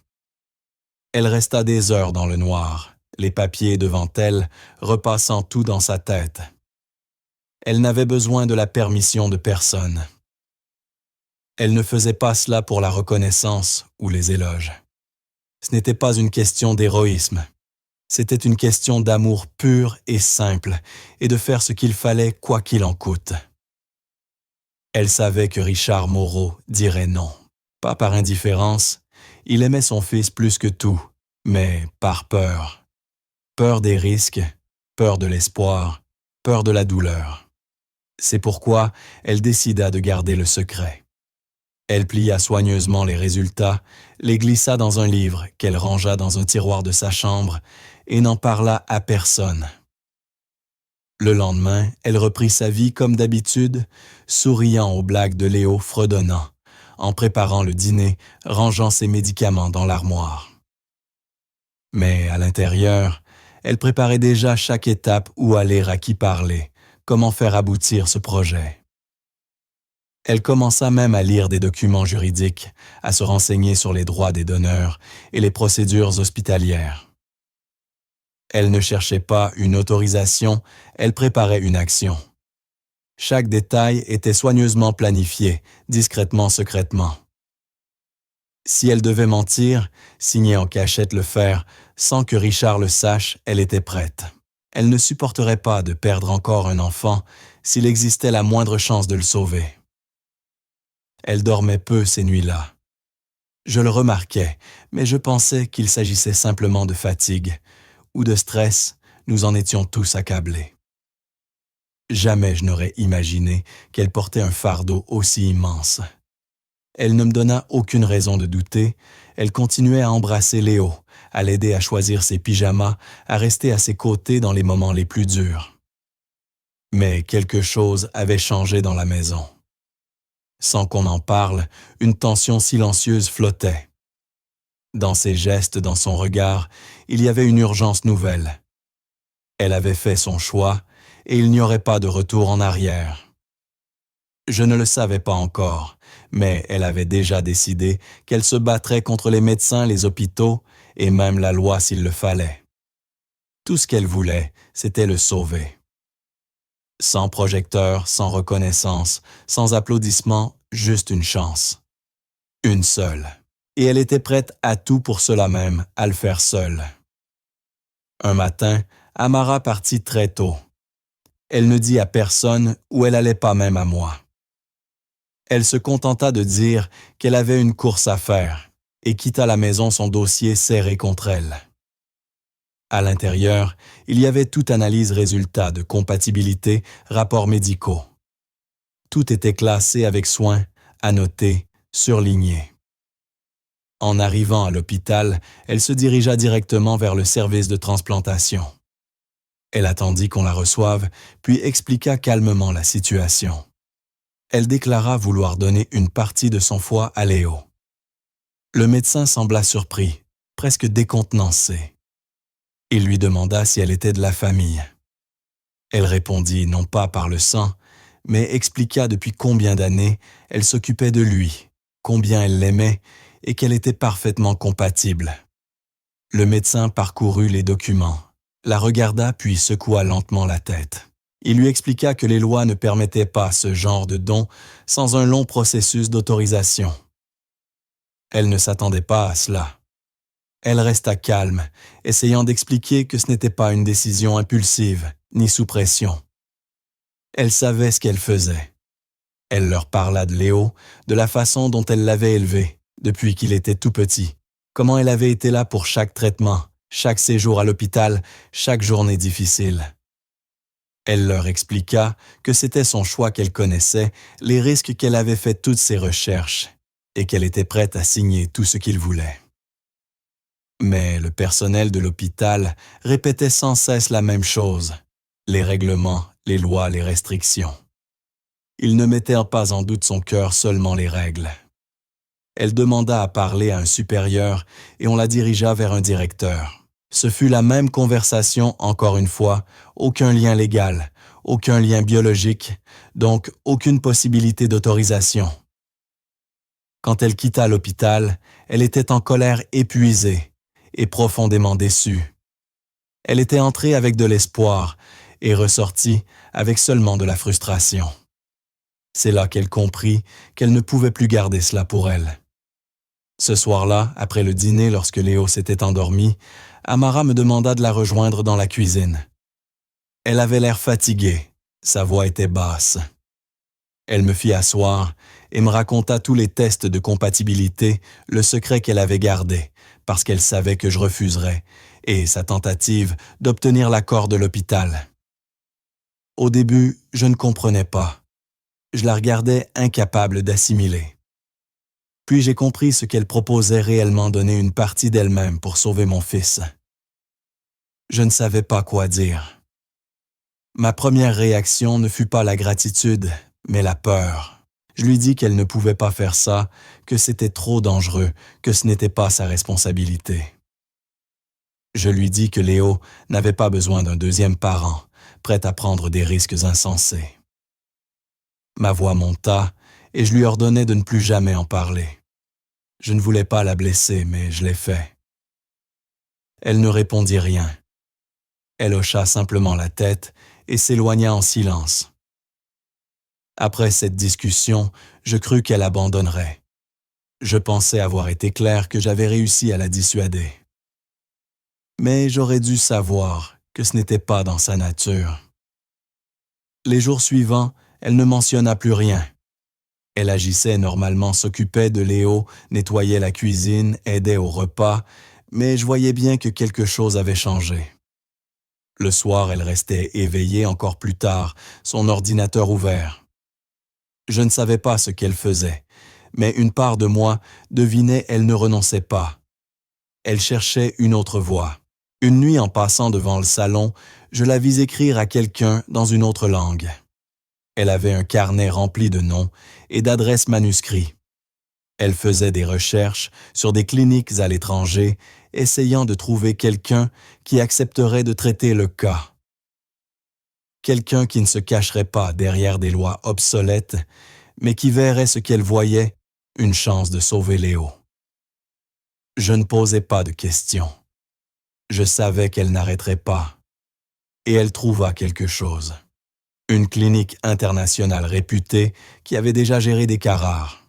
Elle resta des heures dans le noir, les papiers devant elle, repassant tout dans sa tête. Elle n'avait besoin de la permission de personne. Elle ne faisait pas cela pour la reconnaissance ou les éloges. Ce n'était pas une question d'héroïsme. C'était une question d'amour pur et simple, et de faire ce qu'il fallait quoi qu'il en coûte. Elle savait que Richard Moreau dirait non. Pas par indifférence, il aimait son fils plus que tout, mais par peur. Peur des risques, peur de l'espoir, peur de la douleur. C'est pourquoi elle décida de garder le secret. Elle plia soigneusement les résultats, les glissa dans un livre qu'elle rangea dans un tiroir de sa chambre et n'en parla à personne. Le lendemain, elle reprit sa vie comme d'habitude, souriant aux blagues de Léo fredonnant, en préparant le dîner, rangeant ses médicaments dans l'armoire. Mais à l'intérieur, elle préparait déjà chaque étape où aller, à qui parler, comment faire aboutir ce projet. Elle commença même à lire des documents juridiques, à se renseigner sur les droits des donneurs et les procédures hospitalières. Elle ne cherchait pas une autorisation, elle préparait une action. Chaque détail était soigneusement planifié, discrètement, secrètement. Si elle devait mentir, signer en cachette le fer, sans que Richard le sache, elle était prête. Elle ne supporterait pas de perdre encore un enfant s'il existait la moindre chance de le sauver. Elle dormait peu ces nuits-là. Je le remarquais, mais je pensais qu'il s'agissait simplement de fatigue ou de stress, nous en étions tous accablés. Jamais je n'aurais imaginé qu'elle portait un fardeau aussi immense. Elle ne me donna aucune raison de douter, elle continuait à embrasser Léo, à l'aider à choisir ses pyjamas, à rester à ses côtés dans les moments les plus durs. Mais quelque chose avait changé dans la maison. Sans qu'on en parle, une tension silencieuse flottait. Dans ses gestes, dans son regard, il y avait une urgence nouvelle. Elle avait fait son choix, et il n'y aurait pas de retour en arrière. Je ne le savais pas encore, mais elle avait déjà décidé qu'elle se battrait contre les médecins, les hôpitaux, et même la loi s'il le fallait. Tout ce qu'elle voulait, c'était le sauver. Sans projecteur, sans reconnaissance, sans applaudissements, juste une chance. Une seule. Et elle était prête à tout pour cela même, à le faire seule. Un matin, Amara partit très tôt. Elle ne dit à personne ou elle allait pas même à moi. Elle se contenta de dire qu'elle avait une course à faire et quitta la maison son dossier serré contre elle. À l'intérieur, il y avait toute analyse résultat de compatibilité, rapports médicaux. Tout était classé avec soin, annoté, surligné. En arrivant à l'hôpital, elle se dirigea directement vers le service de transplantation. Elle attendit qu'on la reçoive, puis expliqua calmement la situation. Elle déclara vouloir donner une partie de son foie à Léo. Le médecin sembla surpris, presque décontenancé. Il lui demanda si elle était de la famille. Elle répondit non pas par le sang, mais expliqua depuis combien d'années elle s'occupait de lui, combien elle l'aimait et qu'elle était parfaitement compatible. Le médecin parcourut les documents, la regarda puis secoua lentement la tête. Il lui expliqua que les lois ne permettaient pas ce genre de don sans un long processus d'autorisation. Elle ne s'attendait pas à cela. Elle resta calme, essayant d'expliquer que ce n'était pas une décision impulsive, ni sous pression. Elle savait ce qu'elle faisait. Elle leur parla de Léo, de la façon dont elle l'avait élevé, depuis qu'il était tout petit, comment elle avait été là pour chaque traitement, chaque séjour à l'hôpital, chaque journée difficile. Elle leur expliqua que c'était son choix qu'elle connaissait, les risques qu'elle avait fait toutes ses recherches, et qu'elle était prête à signer tout ce qu'il voulait. Mais le personnel de l'hôpital répétait sans cesse la même chose, les règlements, les lois, les restrictions. Ils ne mettèrent pas en doute son cœur, seulement les règles. Elle demanda à parler à un supérieur et on la dirigea vers un directeur. Ce fut la même conversation encore une fois, aucun lien légal, aucun lien biologique, donc aucune possibilité d'autorisation. Quand elle quitta l'hôpital, elle était en colère épuisée et profondément déçue. Elle était entrée avec de l'espoir et ressortie avec seulement de la frustration. C'est là qu'elle comprit qu'elle ne pouvait plus garder cela pour elle. Ce soir-là, après le dîner, lorsque Léo s'était endormi, Amara me demanda de la rejoindre dans la cuisine. Elle avait l'air fatiguée, sa voix était basse. Elle me fit asseoir et me raconta tous les tests de compatibilité, le secret qu'elle avait gardé, parce qu'elle savait que je refuserais, et sa tentative d'obtenir l'accord de l'hôpital. Au début, je ne comprenais pas. Je la regardais incapable d'assimiler. Puis j'ai compris ce qu'elle proposait réellement donner une partie d'elle-même pour sauver mon fils. Je ne savais pas quoi dire. Ma première réaction ne fut pas la gratitude, mais la peur. Je lui dis qu'elle ne pouvait pas faire ça, que c'était trop dangereux, que ce n'était pas sa responsabilité. Je lui dis que Léo n'avait pas besoin d'un deuxième parent, prêt à prendre des risques insensés. Ma voix monta et je lui ordonnai de ne plus jamais en parler. Je ne voulais pas la blesser, mais je l'ai fait. Elle ne répondit rien. Elle hocha simplement la tête et s'éloigna en silence. Après cette discussion, je crus qu'elle abandonnerait. Je pensais avoir été clair que j'avais réussi à la dissuader. Mais j'aurais dû savoir que ce n'était pas dans sa nature. Les jours suivants, elle ne mentionna plus rien. Elle agissait normalement, s'occupait de Léo, nettoyait la cuisine, aidait au repas, mais je voyais bien que quelque chose avait changé. Le soir, elle restait éveillée encore plus tard, son ordinateur ouvert. Je ne savais pas ce qu'elle faisait, mais une part de moi devinait elle ne renonçait pas. Elle cherchait une autre voie. Une nuit, en passant devant le salon, je la vis écrire à quelqu'un dans une autre langue. Elle avait un carnet rempli de noms et d'adresses manuscrits. Elle faisait des recherches sur des cliniques à l'étranger, essayant de trouver quelqu'un qui accepterait de traiter le cas. Quelqu'un qui ne se cacherait pas derrière des lois obsolètes, mais qui verrait ce qu'elle voyait, une chance de sauver Léo. Je ne posais pas de questions. Je savais qu'elle n'arrêterait pas. Et elle trouva quelque chose. Une clinique internationale réputée qui avait déjà géré des cas rares.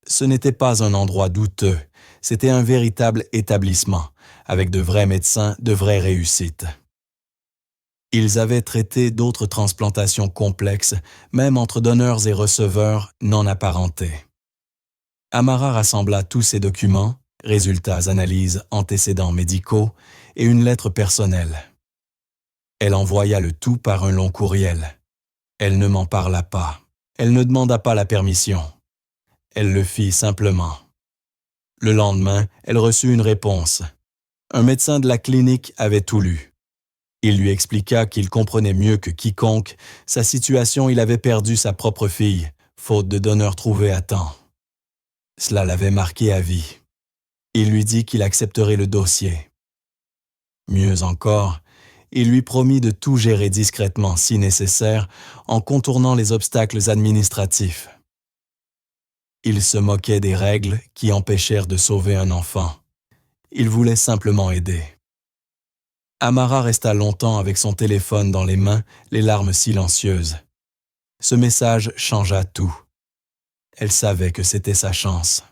Ce n'était pas un endroit douteux, c'était un véritable établissement, avec de vrais médecins, de vraies réussites. Ils avaient traité d'autres transplantations complexes, même entre donneurs et receveurs non apparentés. Amara rassembla tous ses documents, résultats, analyses, antécédents médicaux et une lettre personnelle. Elle envoya le tout par un long courriel. Elle ne m'en parla pas. Elle ne demanda pas la permission. Elle le fit simplement. Le lendemain, elle reçut une réponse. Un médecin de la clinique avait tout lu. Il lui expliqua qu'il comprenait mieux que quiconque sa situation. Il avait perdu sa propre fille, faute de donneur trouvé à temps. Cela l'avait marqué à vie. Il lui dit qu'il accepterait le dossier. Mieux encore, il lui promit de tout gérer discrètement si nécessaire, en contournant les obstacles administratifs. Il se moquait des règles qui empêchèrent de sauver un enfant. Il voulait simplement aider. Amara resta longtemps avec son téléphone dans les mains, les larmes silencieuses. Ce message changea tout. Elle savait que c'était sa chance.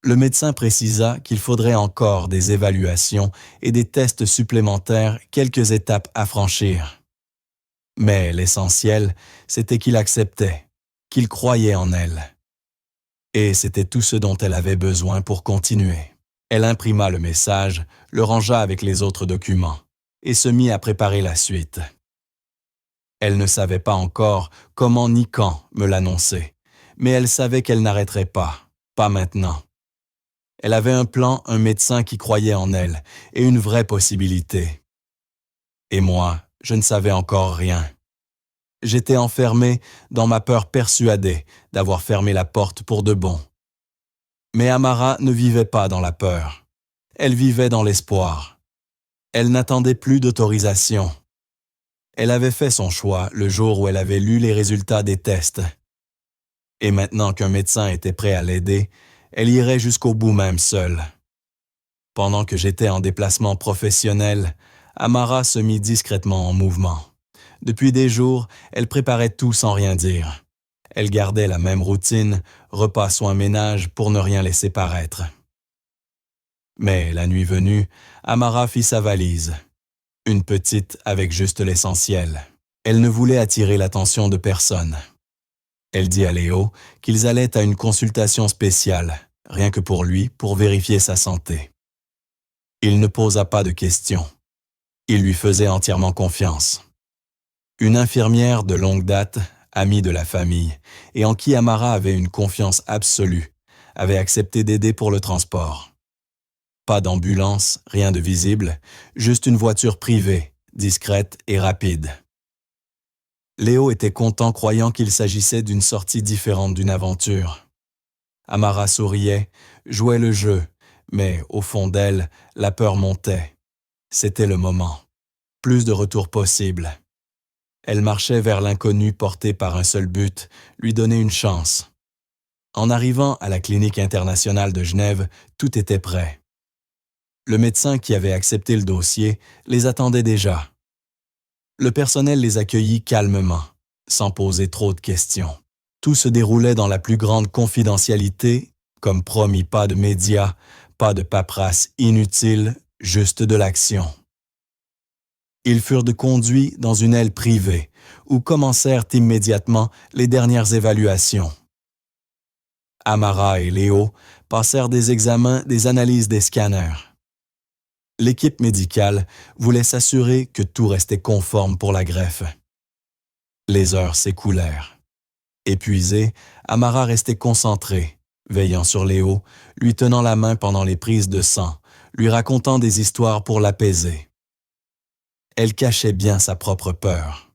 Le médecin précisa qu'il faudrait encore des évaluations et des tests supplémentaires, quelques étapes à franchir. Mais l'essentiel, c'était qu'il acceptait, qu'il croyait en elle. Et c'était tout ce dont elle avait besoin pour continuer. Elle imprima le message, le rangea avec les autres documents, et se mit à préparer la suite. Elle ne savait pas encore comment ni quand me l'annoncer, mais elle savait qu'elle n'arrêterait pas maintenant. Elle avait un plan, un médecin qui croyait en elle, et une vraie possibilité. Et moi, je ne savais encore rien. J'étais enfermé dans ma peur persuadée d'avoir fermé la porte pour de bon. Mais Amara ne vivait pas dans la peur. Elle vivait dans l'espoir. Elle n'attendait plus d'autorisation. Elle avait fait son choix le jour où elle avait lu les résultats des tests. Et maintenant qu'un médecin était prêt à l'aider, elle irait jusqu'au bout même seule. Pendant que j'étais en déplacement professionnel, Amara se mit discrètement en mouvement. Depuis des jours, elle préparait tout sans rien dire. Elle gardait la même routine, repas, soins, ménage, pour ne rien laisser paraître. Mais la nuit venue, Amara fit sa valise. Une petite avec juste l'essentiel. Elle ne voulait attirer l'attention de personne. Elle dit à Léo qu'ils allaient à une consultation spéciale, rien que pour lui, pour vérifier sa santé. Il ne posa pas de questions. Il lui faisait entièrement confiance. Une infirmière de longue date, amie de la famille, et en qui Amara avait une confiance absolue, avait accepté d'aider pour le transport. Pas d'ambulance, rien de visible, juste une voiture privée, discrète et rapide. Léo était content, croyant qu'il s'agissait d'une sortie différente d'une aventure. Amara souriait, jouait le jeu, mais au fond d'elle, la peur montait. C'était le moment. Plus de retours possibles. Elle marchait vers l'inconnu portée par un seul but, lui donner une chance. En arrivant à la clinique internationale de Genève, tout était prêt. Le médecin qui avait accepté le dossier les attendait déjà. Le personnel les accueillit calmement, sans poser trop de questions. Tout se déroulait dans la plus grande confidentialité Comme promis, pas de médias, pas de paperasse inutile, juste de l'action. Ils furent conduits dans une aile privée, où commencèrent immédiatement les dernières évaluations. Amara et Léo passèrent des examens, des analyses des scanners. L'équipe médicale voulait s'assurer que tout restait conforme pour la greffe. Les heures s'écoulèrent. Épuisé, Amara restait concentré, veillant sur Léo, lui tenant la main pendant les prises de sang, lui racontant des histoires pour l'apaiser. Elle cachait bien sa propre peur.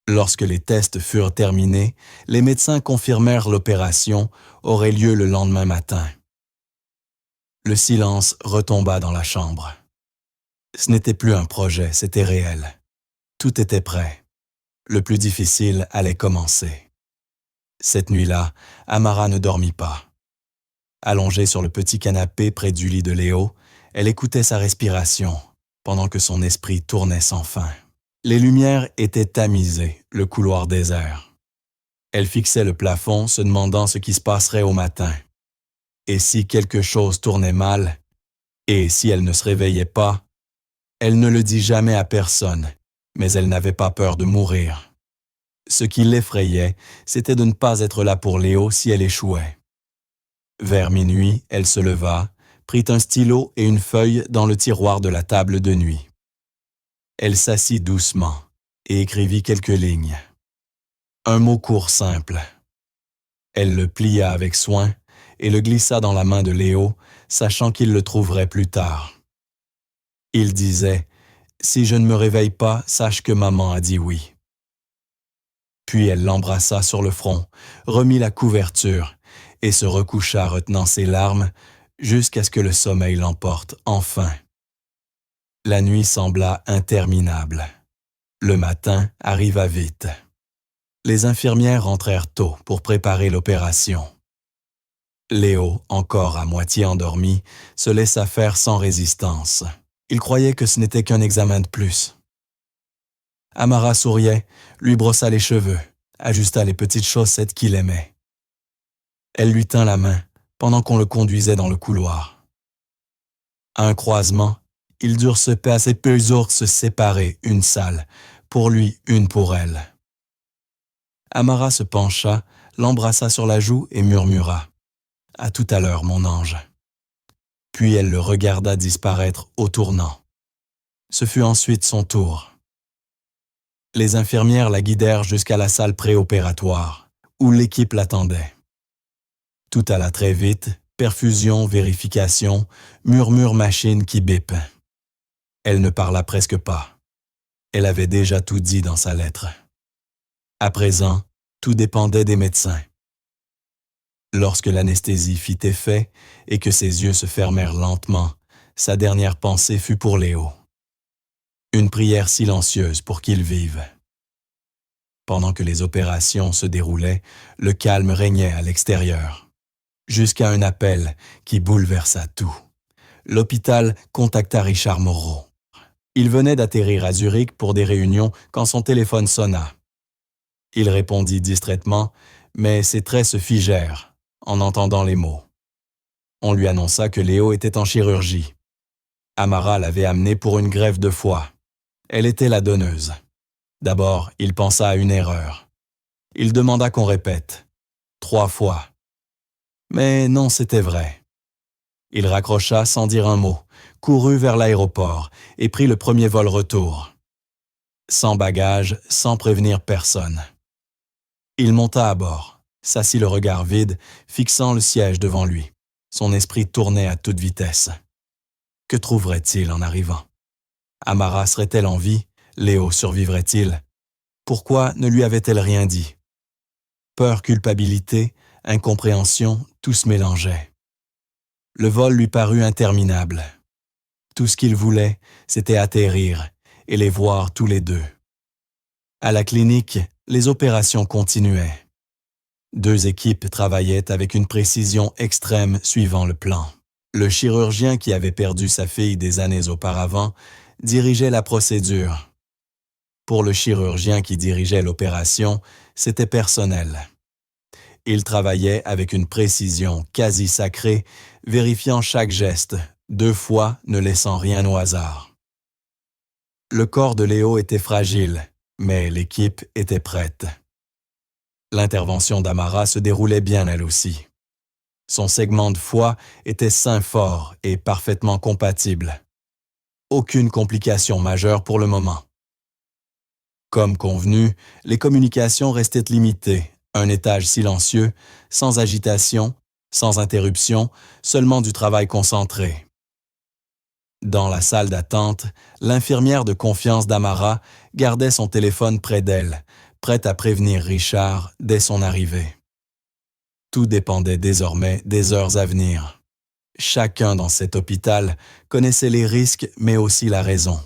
Lorsque les tests furent terminés, les médecins confirmèrent l'opération aurait lieu le lendemain matin. Le silence retomba dans la chambre. Ce n'était plus un projet, c'était réel. Tout était prêt. Le plus difficile allait commencer. Cette nuit-là, Amara ne dormit pas. Allongée sur le petit canapé près du lit de Léo, elle écoutait sa respiration, pendant que son esprit tournait sans fin. Les lumières étaient tamisées, le couloir désert. Elle fixait le plafond, se demandant ce qui se passerait au matin. Et si quelque chose tournait mal, et si elle ne se réveillait pas, elle ne le dit jamais à personne, mais elle n'avait pas peur de mourir. Ce qui l'effrayait, c'était de ne pas être là pour Léo si elle échouait. Vers minuit, elle se leva, prit un stylo et une feuille dans le tiroir de la table de nuit. Elle s'assit doucement et écrivit quelques lignes. Un mot court simple. Elle le plia avec soin et le glissa dans la main de Léo, sachant qu'il le trouverait plus tard. Il disait « Si je ne me réveille pas, sache que maman a dit oui. » Puis elle l'embrassa sur le front, remit la couverture et se recoucha retenant ses larmes jusqu'à ce que le sommeil l'emporte enfin. La nuit sembla interminable. Le matin arriva vite. Les infirmières rentrèrent tôt pour préparer l'opération. Léo, encore à moitié endormi, se laissa faire sans résistance. Il croyait que ce n'était qu'un examen de plus. Amara souriait, lui brossa les cheveux, ajusta les petites chaussettes qu'il aimait. Elle lui tint la main pendant qu'on le conduisait dans le couloir. À un croisement, ils durent se passer plusieurs se séparer, une salle, pour lui, une pour elle. Amara se pencha, l'embrassa sur la joue et murmura « À tout à l'heure, mon ange ». Puis elle le regarda disparaître au tournant. Ce fut ensuite son tour. Les infirmières la guidèrent jusqu'à la salle préopératoire, où l'équipe l'attendait. Tout alla très vite, perfusion, vérification, murmure machine qui bip. Elle ne parla presque pas. Elle avait déjà tout dit dans sa lettre. À présent, tout dépendait des médecins. Lorsque l'anesthésie fit effet et que ses yeux se fermèrent lentement, sa dernière pensée fut pour Léo. Une prière silencieuse pour qu'il vive. Pendant que les opérations se déroulaient, le calme régnait à l'extérieur. Jusqu'à un appel qui bouleversa tout. L'hôpital contacta Richard Moreau. Il venait d'atterrir à Zurich pour des réunions quand son téléphone sonna. Il répondit distraitement, mais ses traits se figèrent en entendant les mots. On lui annonça que Léo était en chirurgie. Amara l'avait amené pour une greffe de foie. Elle était la donneuse. D'abord, il pensa à une erreur. Il demanda qu'on répète. 3 fois. Mais non, c'était vrai. Il raccrocha sans dire un mot, courut vers l'aéroport et prit le premier vol retour. Sans bagage, sans prévenir personne. Il monta à bord, s'assit le regard vide, fixant le siège devant lui. Son esprit tournait à toute vitesse. Que trouverait-il en arrivant? Amara serait-elle en vie? Léo survivrait-il? Pourquoi ne lui avait-elle rien dit? Peur, culpabilité, incompréhension, tout se mélangeait. Le vol lui parut interminable. Tout ce qu'il voulait, c'était atterrir et les voir tous les deux. À la clinique, les opérations continuaient. 2 équipes travaillaient avec une précision extrême suivant le plan. Le chirurgien qui avait perdu sa fille des années auparavant dirigeait la procédure. Pour le chirurgien qui dirigeait l'opération, c'était personnel. Il travaillait avec une précision quasi sacrée, vérifiant chaque geste, 2 fois ne laissant rien au hasard. Le corps de Léo était fragile, mais l'équipe était prête. L'intervention d'Amara se déroulait bien elle aussi. Son segment de foie était sain fort et parfaitement compatible. Aucune complication majeure pour le moment. Comme convenu, les communications restaient limitées, un étage silencieux, sans agitation, sans interruption, seulement du travail concentré. Dans la salle d'attente, l'infirmière de confiance d'Amara gardait son téléphone près d'elle, prête à prévenir Richard dès son arrivée. Tout dépendait désormais des heures à venir. Chacun dans cet hôpital connaissait les risques, mais aussi la raison.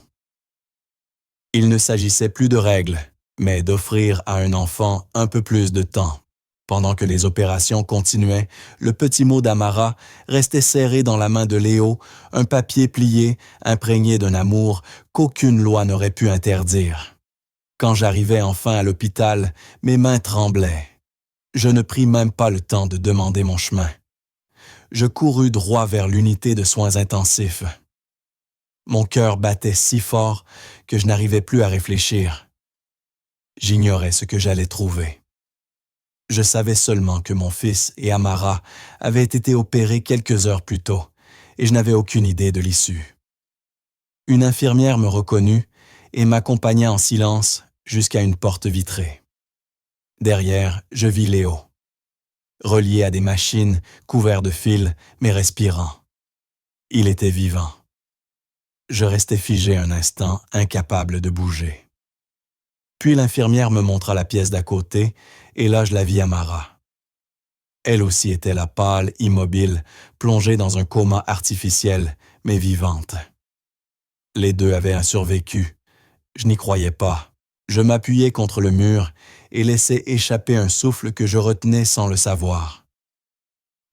Il ne s'agissait plus de règles, mais d'offrir à un enfant un peu plus de temps. Pendant que les opérations continuaient, le petit mot d'Amara restait serré dans la main de Léo, un papier plié, imprégné d'un amour qu'aucune loi n'aurait pu interdire. Quand j'arrivais enfin à l'hôpital, mes mains tremblaient. Je ne pris même pas le temps de demander mon chemin. Je courus droit vers l'unité de soins intensifs. Mon cœur battait si fort que je n'arrivais plus à réfléchir. J'ignorais ce que j'allais trouver. Je savais seulement que mon fils et Amara avaient été opérés quelques heures plus tôt, et je n'avais aucune idée de l'issue. Une infirmière me reconnut et m'accompagna en silence jusqu'à une porte vitrée. Derrière, je vis Léo, relié à des machines, couvert de fils, mais respirant. Il était vivant. Je restais figé un instant, incapable de bouger. Puis l'infirmière me montra la pièce d'à côté, et là je la vis Amara. Elle aussi était là, pâle, immobile, plongée dans un coma artificiel, mais vivante. Les deux avaient survécu. Je n'y croyais pas. Je m'appuyais contre le mur et laissais échapper un souffle que je retenais sans le savoir.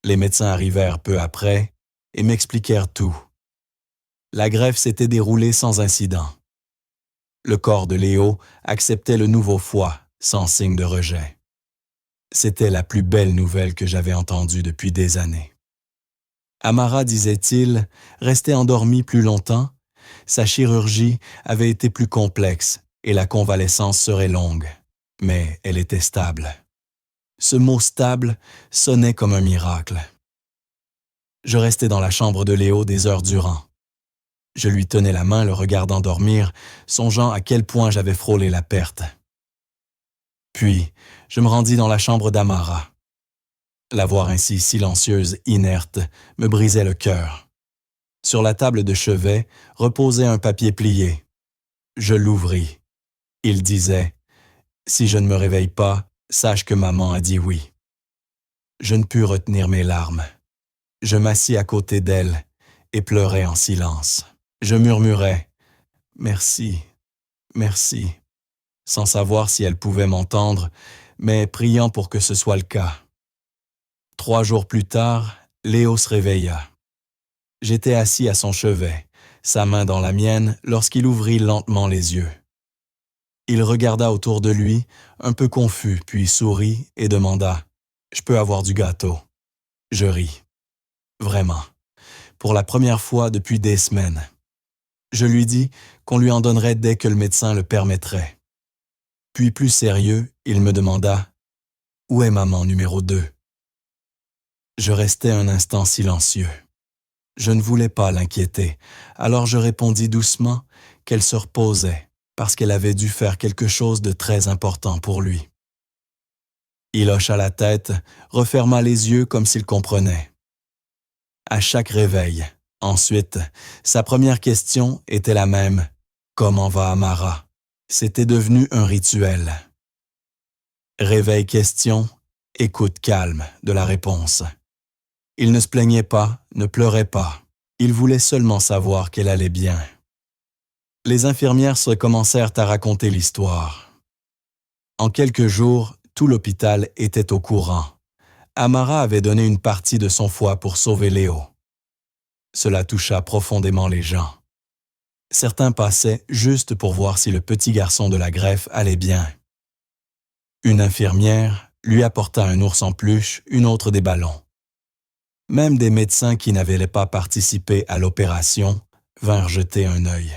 Les médecins arrivèrent peu après et m'expliquèrent tout. La greffe s'était déroulée sans incident. Le corps de Léo acceptait le nouveau foie, sans signe de rejet. C'était la plus belle nouvelle que j'avais entendue depuis des années. Amara, disait-il, restait endormie plus longtemps. Sa chirurgie avait été plus complexe et la convalescence serait longue, mais elle était stable. Ce mot « stable » sonnait comme un miracle. Je restais dans la chambre de Léo des heures durant. Je lui tenais la main le regardant dormir, songeant à quel point j'avais frôlé la perte. Puis, je me rendis dans la chambre d'Amara. La voir ainsi silencieuse, inerte, me brisait le cœur. Sur la table de chevet reposait un papier plié. Je l'ouvris. Il disait « Si je ne me réveille pas, sache que maman a dit oui. » Je ne pus retenir mes larmes. Je m'assis à côté d'elle et pleurai en silence. Je murmurais « Merci, merci », sans savoir si elle pouvait m'entendre, mais priant pour que ce soit le cas. 3 jours plus tard, Léo se réveilla. J'étais assis à son chevet, sa main dans la mienne, lorsqu'il ouvrit lentement les yeux. Il regarda autour de lui, un peu confus, puis sourit et demanda « Je peux avoir du gâteau ?» Je ris. Vraiment. Pour la première fois depuis des semaines. Je lui dis qu'on lui en donnerait dès que le médecin le permettrait. Puis plus sérieux, il me demanda « Où est maman numéro 2 ?» Je restais un instant silencieux. Je ne voulais pas l'inquiéter, alors je répondis doucement qu'elle se reposait parce qu'elle avait dû faire quelque chose de très important pour lui. Il hocha la tête, referma les yeux comme s'il comprenait. À chaque réveil, ensuite, sa première question était la même « Comment va Amara ?» C'était devenu un rituel. Réveil question, écoute calme de la réponse. Il ne se plaignait pas, ne pleurait pas. Il voulait seulement savoir qu'elle allait bien. Les infirmières se commencèrent à raconter l'histoire. En quelques jours, tout l'hôpital était au courant. Amara avait donné une partie de son foie pour sauver Léo. Cela toucha profondément les gens. Certains passaient juste pour voir si le petit garçon de la greffe allait bien. Une infirmière, lui apporta un ours en peluche, une autre des ballons. Même des médecins qui n'avaient pas participé à l'opération vinrent jeter un œil.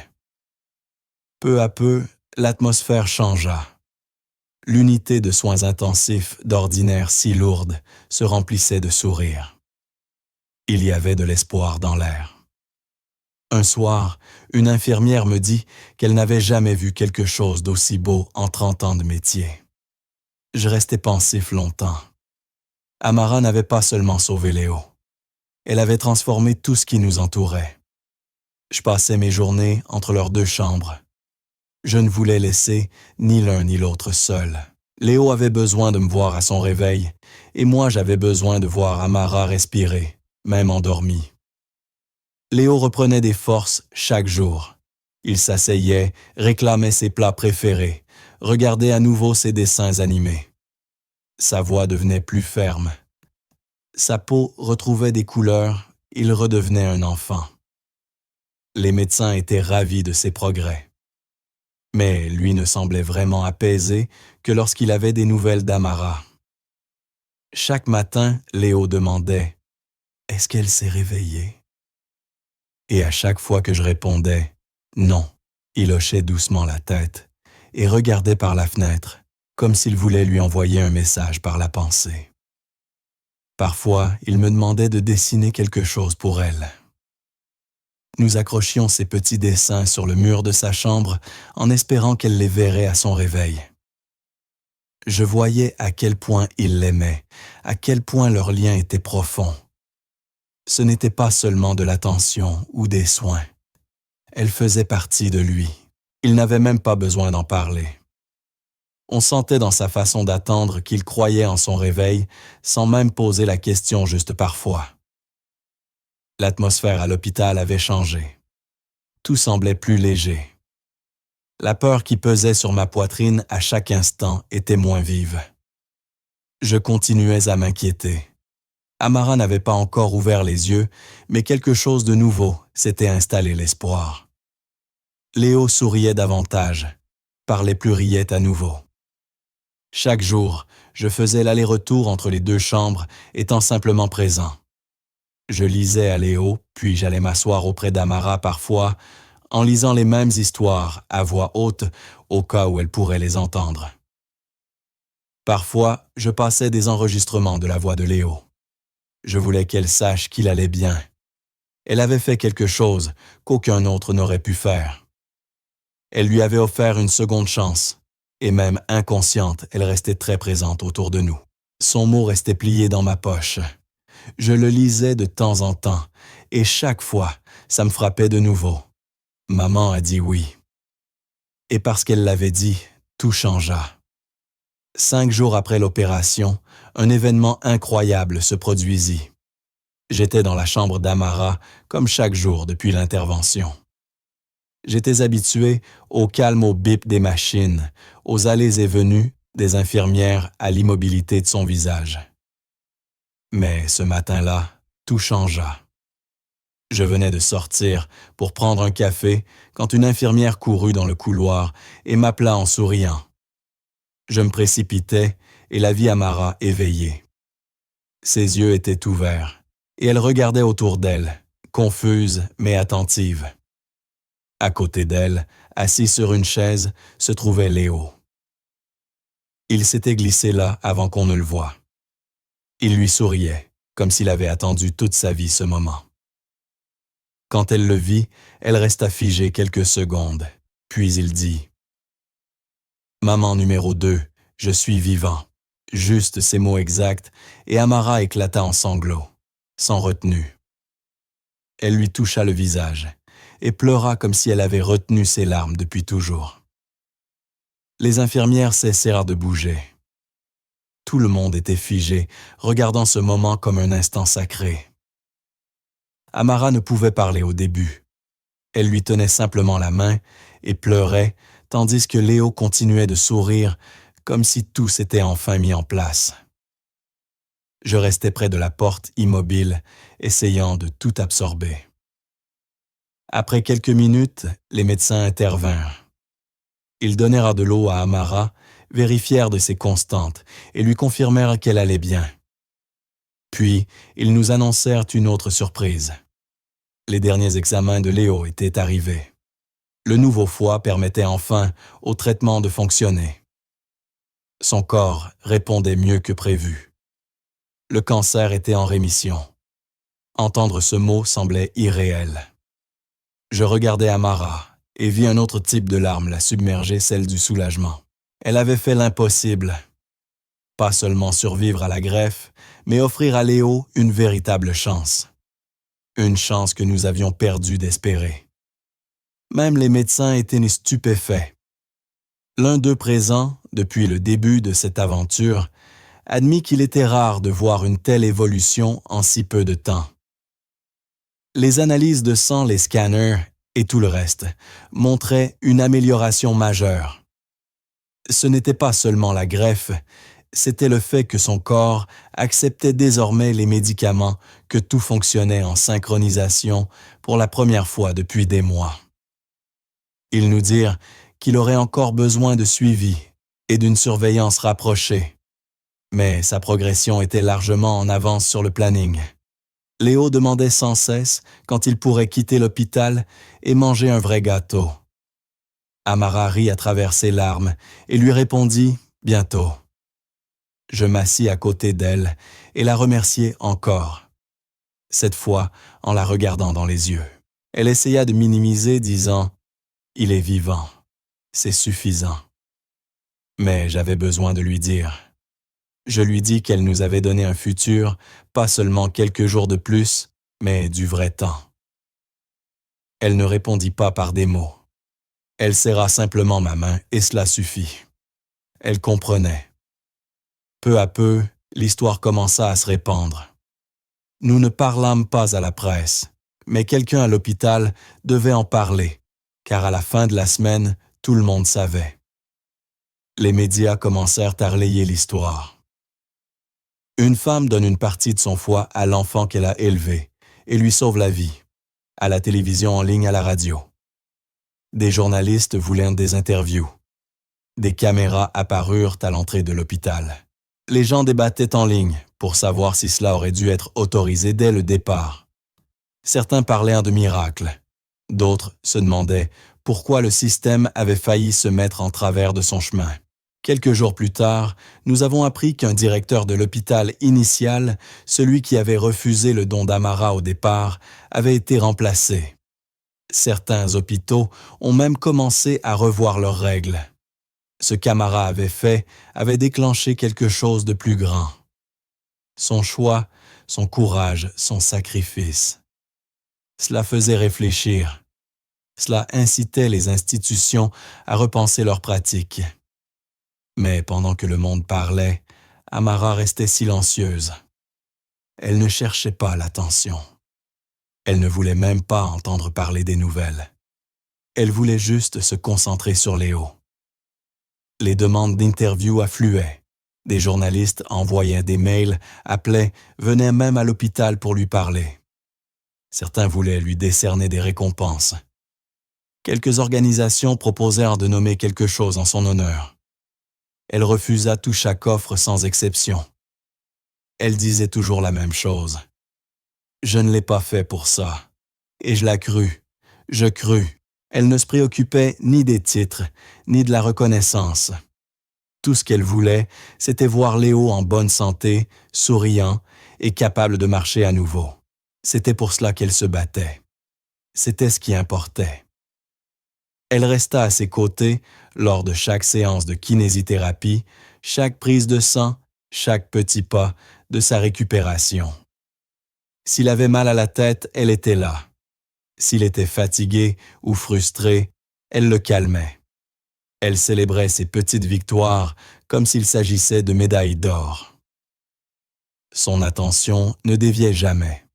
Peu à peu, l'atmosphère changea. L'unité de soins intensifs, d'ordinaire si lourde, se remplissait de sourires. Il y avait de l'espoir dans l'air. Un soir, une infirmière me dit qu'elle n'avait jamais vu quelque chose d'aussi beau en 30 ans de métier. Je restai pensif longtemps. Amara n'avait pas seulement sauvé Léo. Elle avait transformé tout ce qui nous entourait. Je passais mes journées entre leurs deux chambres. Je ne voulais laisser ni l'un ni l'autre seul. Léo avait besoin de me voir à son réveil, et moi j'avais besoin de voir Amara respirer, même endormie. Léo reprenait des forces chaque jour. Il s'asseyait, réclamait ses plats préférés, regardait à nouveau ses dessins animés. Sa voix devenait plus ferme. Sa peau retrouvait des couleurs, il redevenait un enfant. Les médecins étaient ravis de ses progrès. Mais lui ne semblait vraiment apaisé que lorsqu'il avait des nouvelles d'Amara. Chaque matin, Léo demandait « Est-ce qu'elle s'est réveillée ?» Et à chaque fois que je répondais « Non », il hochait doucement la tête et regardait par la fenêtre, comme s'il voulait lui envoyer un message par la pensée. Parfois, il me demandait de dessiner quelque chose pour elle. Nous accrochions ces petits dessins sur le mur de sa chambre en espérant qu'elle les verrait à son réveil. Je voyais à quel point il l'aimait, à quel point leur lien était profond. Ce n'était pas seulement de l'attention ou des soins. Elle faisait partie de lui. Il n'avait même pas besoin d'en parler. On sentait dans sa façon d'attendre qu'il croyait en son réveil, sans même poser la question juste parfois. L'atmosphère à l'hôpital avait changé. Tout semblait plus léger. La peur qui pesait sur ma poitrine à chaque instant était moins vive. Je continuais à m'inquiéter. Amara n'avait pas encore ouvert les yeux, mais quelque chose de nouveau s'était installé l'espoir. Léo souriait davantage, parlait plus, riait à nouveau. Chaque jour, je faisais l'aller-retour entre les deux chambres, étant simplement présent. Je lisais à Léo, puis j'allais m'asseoir auprès d'Amara parfois, en lisant les mêmes histoires à voix haute, au cas où elle pourrait les entendre. Parfois, je passais des enregistrements de la voix de Léo. Je voulais qu'elle sache qu'il allait bien. Elle avait fait quelque chose qu'aucun autre n'aurait pu faire. Elle lui avait offert une seconde chance, et même inconsciente, elle restait très présente autour de nous. Son mot restait plié dans ma poche. Je le lisais de temps en temps, et chaque fois, ça me frappait de nouveau. Maman a dit oui. Et parce qu'elle l'avait dit, tout changea. 5 jours après l'opération, un événement incroyable se produisit. J'étais dans la chambre d'Amara, comme chaque jour depuis l'intervention. J'étais habitué au calme au bip des machines, aux allées et venues des infirmières à l'immobilité de son visage. Mais ce matin-là, tout changea. Je venais de sortir pour prendre un café quand une infirmière courut dans le couloir et m'appela en souriant. Je me précipitai et la vis Amara éveillée. Ses yeux étaient ouverts et elle regardait autour d'elle, confuse mais attentive. À côté d'elle, assis sur une chaise, se trouvait Léo. Il s'était glissé là avant qu'on ne le voie. Il lui souriait, comme s'il avait attendu toute sa vie ce moment. Quand elle le vit, elle resta figée quelques secondes, puis il dit « Maman numéro 2, je suis vivant ». Juste ces mots exacts, et Amara éclata en sanglots, sans retenue. Elle lui toucha le visage et pleura comme si elle avait retenu ses larmes depuis toujours. Les infirmières cessèrent de bouger. Tout le monde était figé, regardant ce moment comme un instant sacré. Amara ne pouvait parler au début. Elle lui tenait simplement la main et pleurait, tandis que Léo continuait de sourire comme si tout s'était enfin mis en place. Je restais près de la porte, immobile, essayant de tout absorber. Après quelques minutes, les médecins intervinrent. Ils donnèrent de l'eau à Amara, vérifièrent de ses constantes et lui confirmèrent qu'elle allait bien. Puis, ils nous annoncèrent une autre surprise. Les derniers examens de Léo étaient arrivés. Le nouveau foie permettait enfin au traitement de fonctionner. Son corps répondait mieux que prévu. Le cancer était en rémission. Entendre ce mot semblait irréel. Je regardais Amara et vis un autre type de larme la submerger, celle du soulagement. Elle avait fait l'impossible. Pas seulement survivre à la greffe, mais offrir à Léo une véritable chance. Une chance que nous avions perdu d'espérer. Même les médecins étaient stupéfaits. L'un d'eux présent, depuis le début de cette aventure, admit qu'il était rare de voir une telle évolution en si peu de temps. Les analyses de sang, les scanners et tout le reste montraient une amélioration majeure. Ce n'était pas seulement la greffe, c'était le fait que son corps acceptait désormais les médicaments, que tout fonctionnait en synchronisation pour la première fois depuis des mois. Ils nous dirent qu'il aurait encore besoin de suivi et d'une surveillance rapprochée. Mais sa progression était largement en avance sur le planning. Léo demandait sans cesse quand il pourrait quitter l'hôpital et manger un vrai gâteau. Amara rit à travers ses larmes et lui répondit « bientôt ». Je m'assis à côté d'elle et la remerciai encore. Cette fois, en la regardant dans les yeux. Elle essaya de minimiser, disant « il est vivant, c'est suffisant ». Mais j'avais besoin de lui dire. Je lui dis qu'elle nous avait donné un futur, pas seulement quelques jours de plus, mais du vrai temps. Elle ne répondit pas par des mots. Elle serra simplement ma main et cela suffit. Elle comprenait. Peu à peu, l'histoire commença à se répandre. Nous ne parlâmes pas à la presse, mais quelqu'un à l'hôpital devait en parler, car à la fin de la semaine, tout le monde savait. Les médias commencèrent à relayer l'histoire. Une femme donne une partie de son foie à l'enfant qu'elle a élevé et lui sauve la vie, à la télévision, en ligne, à la radio. Des journalistes voulaient des interviews. Des caméras apparurent à l'entrée de l'hôpital. Les gens débattaient en ligne pour savoir si cela aurait dû être autorisé dès le départ. Certains parlèrent de miracles. D'autres se demandaient pourquoi le système avait failli se mettre en travers de son chemin. Quelques jours plus tard, nous avons appris qu'un directeur de l'hôpital initial, celui qui avait refusé le don d'Amara au départ, avait été remplacé. Certains hôpitaux ont même commencé à revoir leurs règles. Ce qu'Amara avait fait avait déclenché quelque chose de plus grand. Son choix, son courage, son sacrifice. Cela faisait réfléchir. Cela incitait les institutions à repenser leurs pratiques. Mais pendant que le monde parlait, Amara restait silencieuse. Elle ne cherchait pas l'attention. Elle ne voulait même pas entendre parler des nouvelles. Elle voulait juste se concentrer sur Léo. Les demandes d'interview affluaient. Des journalistes envoyaient des mails, appelaient, venaient même à l'hôpital pour lui parler. Certains voulaient lui décerner des récompenses. Quelques organisations proposèrent de nommer quelque chose en son honneur. Elle refusa tout chaque offre sans exception. Elle disait toujours la même chose. « Je ne l'ai pas fait pour ça. » Et je la crus. Je crus. Elle ne se préoccupait ni des titres, ni de la reconnaissance. Tout ce qu'elle voulait, c'était voir Léo en bonne santé, souriant et capable de marcher à nouveau. C'était pour cela qu'elle se battait. C'était ce qui importait. Elle resta à ses côtés lors de chaque séance de kinésithérapie, chaque prise de sang, chaque petit pas de sa récupération. S'il avait mal à la tête, elle était là. S'il était fatigué ou frustré, elle le calmait. Elle célébrait ses petites victoires comme s'il s'agissait de médailles d'or. Son attention ne déviait jamais.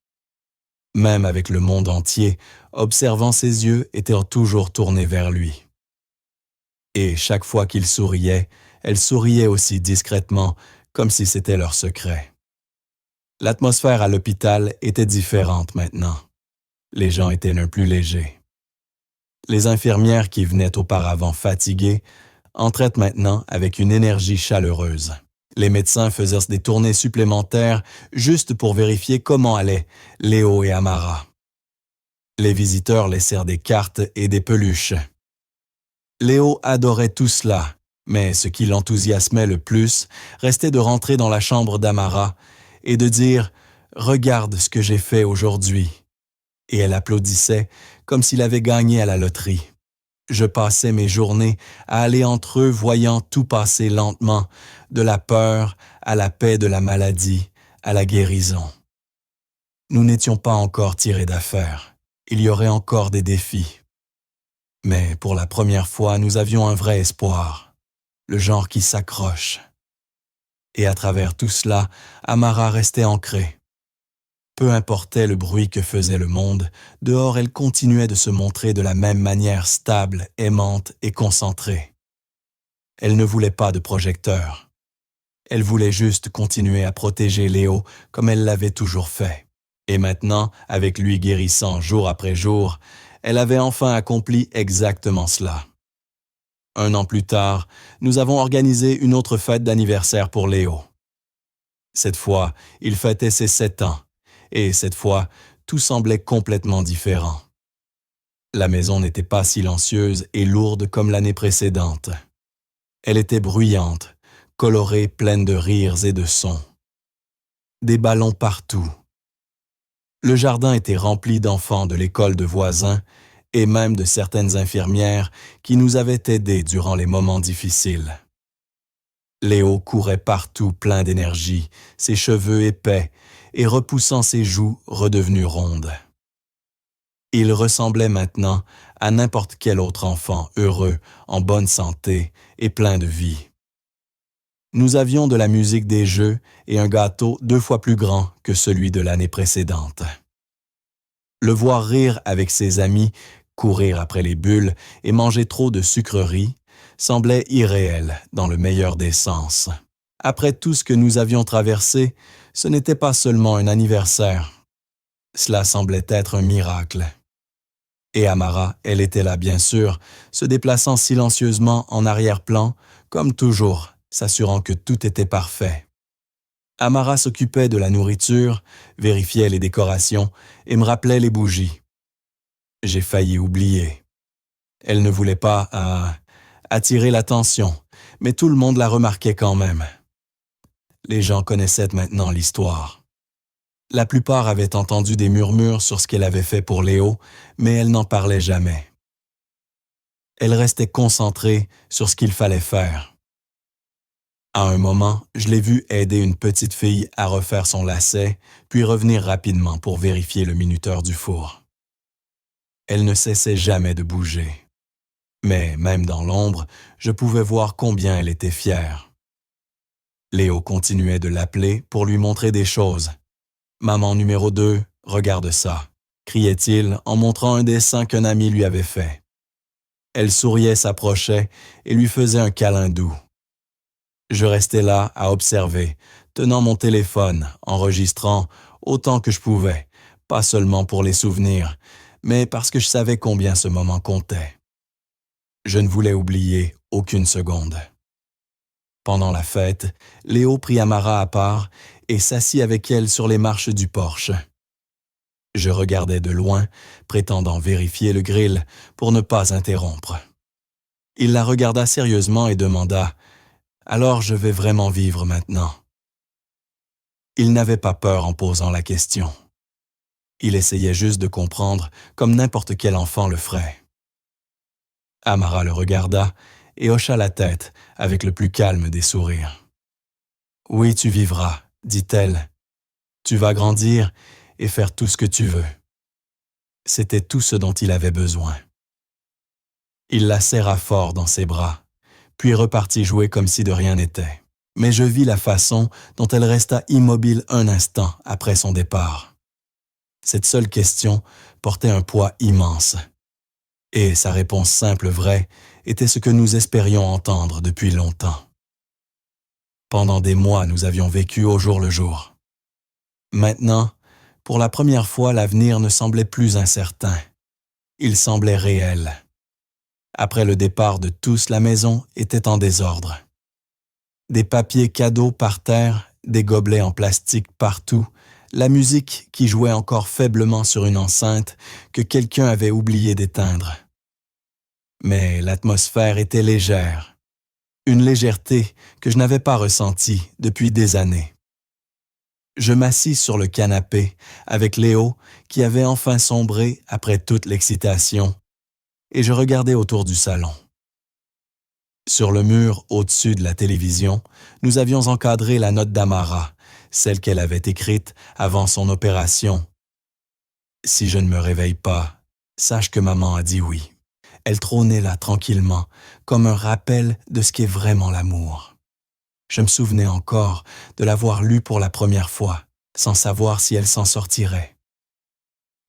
Même avec le monde entier, observant ses yeux étaient toujours tournés vers lui. Et chaque fois qu'il souriait, elle souriait aussi discrètement, comme si c'était leur secret. L'atmosphère à l'hôpital était différente maintenant. Les gens étaient un peu plus légers. Les infirmières qui venaient auparavant fatiguées entrait maintenant avec une énergie chaleureuse. Les médecins faisaient des tournées supplémentaires juste pour vérifier comment allaient Léo et Amara. Les visiteurs laissèrent des cartes et des peluches. Léo adorait tout cela, mais ce qui l'enthousiasmait le plus restait de rentrer dans la chambre d'Amara et de dire « Regarde ce que j'ai fait aujourd'hui ». Et elle applaudissait comme s'il avait gagné à la loterie. Je passais mes journées à aller entre eux voyant tout passer lentement, de la peur à la paix de la maladie, à la guérison. Nous n'étions pas encore tirés d'affaire. Il y aurait encore des défis. Mais pour la première fois, nous avions un vrai espoir, le genre qui s'accroche. Et à travers tout cela, Amara restait ancrée. Peu importait le bruit que faisait le monde, dehors elle continuait de se montrer de la même manière stable, aimante et concentrée. Elle ne voulait pas de projecteur. Elle voulait juste continuer à protéger Léo comme elle l'avait toujours fait. Et maintenant, avec lui guérissant jour après jour, elle avait enfin accompli exactement cela. 1 an plus tard, nous avons organisé une autre fête d'anniversaire pour Léo. Cette fois, il fêtait ses 7 ans. Et cette fois, tout semblait complètement différent. La maison n'était pas silencieuse et lourde comme l'année précédente. Elle était bruyante, colorée, pleine de rires et de sons. Des ballons partout. Le jardin était rempli d'enfants de l'école de voisins et même de certaines infirmières qui nous avaient aidés durant les moments difficiles. Léo courait partout plein d'énergie, ses cheveux épais, et repoussant ses joues redevenues rondes. Il ressemblait maintenant à n'importe quel autre enfant heureux, en bonne santé et plein de vie. Nous avions de la musique des jeux et un gâteau 2 fois plus grand que celui de l'année précédente. Le voir rire avec ses amis, courir après les bulles et manger trop de sucreries semblait irréel dans le meilleur des sens. Après tout ce que nous avions traversé, ce n'était pas seulement un anniversaire. Cela semblait être un miracle. Et Amara, elle était là bien sûr, se déplaçant silencieusement en arrière-plan, comme toujours, s'assurant que tout était parfait. Amara s'occupait de la nourriture, vérifiait les décorations et me rappelait les bougies. J'ai failli oublier. Elle ne voulait pas attirer l'attention, mais tout le monde la remarquait quand même. Les gens connaissaient maintenant l'histoire. La plupart avaient entendu des murmures sur ce qu'elle avait fait pour Léo, mais elle n'en parlait jamais. Elle restait concentrée sur ce qu'il fallait faire. À un moment, je l'ai vue aider une petite fille à refaire son lacet, puis revenir rapidement pour vérifier le minuteur du four. Elle ne cessait jamais de bouger. Mais même dans l'ombre, je pouvais voir combien elle était fière. Léo continuait de l'appeler pour lui montrer des choses. « Maman numéro 2, regarde ça », criait-il en montrant un dessin qu'un ami lui avait fait. Elle souriait, s'approchait et lui faisait un câlin doux. Je restais là à observer, tenant mon téléphone, enregistrant autant que je pouvais, pas seulement pour les souvenirs, mais parce que je savais combien ce moment comptait. Je ne voulais oublier aucune seconde. Pendant la fête, Léo prit Amara à part et s'assit avec elle sur les marches du porche. Je regardais de loin, prétendant vérifier le grill pour ne pas interrompre. Il la regarda sérieusement et demanda « Alors je vais vraiment vivre maintenant ?» Il n'avait pas peur en posant la question. Il essayait juste de comprendre comme n'importe quel enfant le ferait. Amara le regarda et hocha la tête avec le plus calme des sourires. « Oui, tu vivras, dit-elle. Tu vas grandir et faire tout ce que tu veux. » C'était tout ce dont il avait besoin. Il la serra fort dans ses bras, puis repartit jouer comme si de rien n'était. Mais je vis la façon dont elle resta immobile un instant après son départ. Cette seule question portait un poids immense. Et sa réponse simple vraie était ce que nous espérions entendre depuis longtemps. Pendant des mois, nous avions vécu au jour le jour. Maintenant, pour la première fois, l'avenir ne semblait plus incertain. Il semblait réel. Après le départ de tous, la maison était en désordre. Des papiers cadeaux par terre, des gobelets en plastique partout, la musique qui jouait encore faiblement sur une enceinte que quelqu'un avait oublié d'éteindre. Mais l'atmosphère était légère, une légèreté que je n'avais pas ressentie depuis des années. Je m'assis sur le canapé avec Léo qui avait enfin sombré après toute l'excitation et je regardais autour du salon. Sur le mur au-dessus de la télévision, nous avions encadré la note d'Amara, celle qu'elle avait écrite avant son opération. Si je ne me réveille pas, sache que maman a dit oui. Elle trônait là tranquillement, comme un rappel de ce qu'est vraiment l'amour. Je me souvenais encore de l'avoir lue pour la première fois, sans savoir si elle s'en sortirait.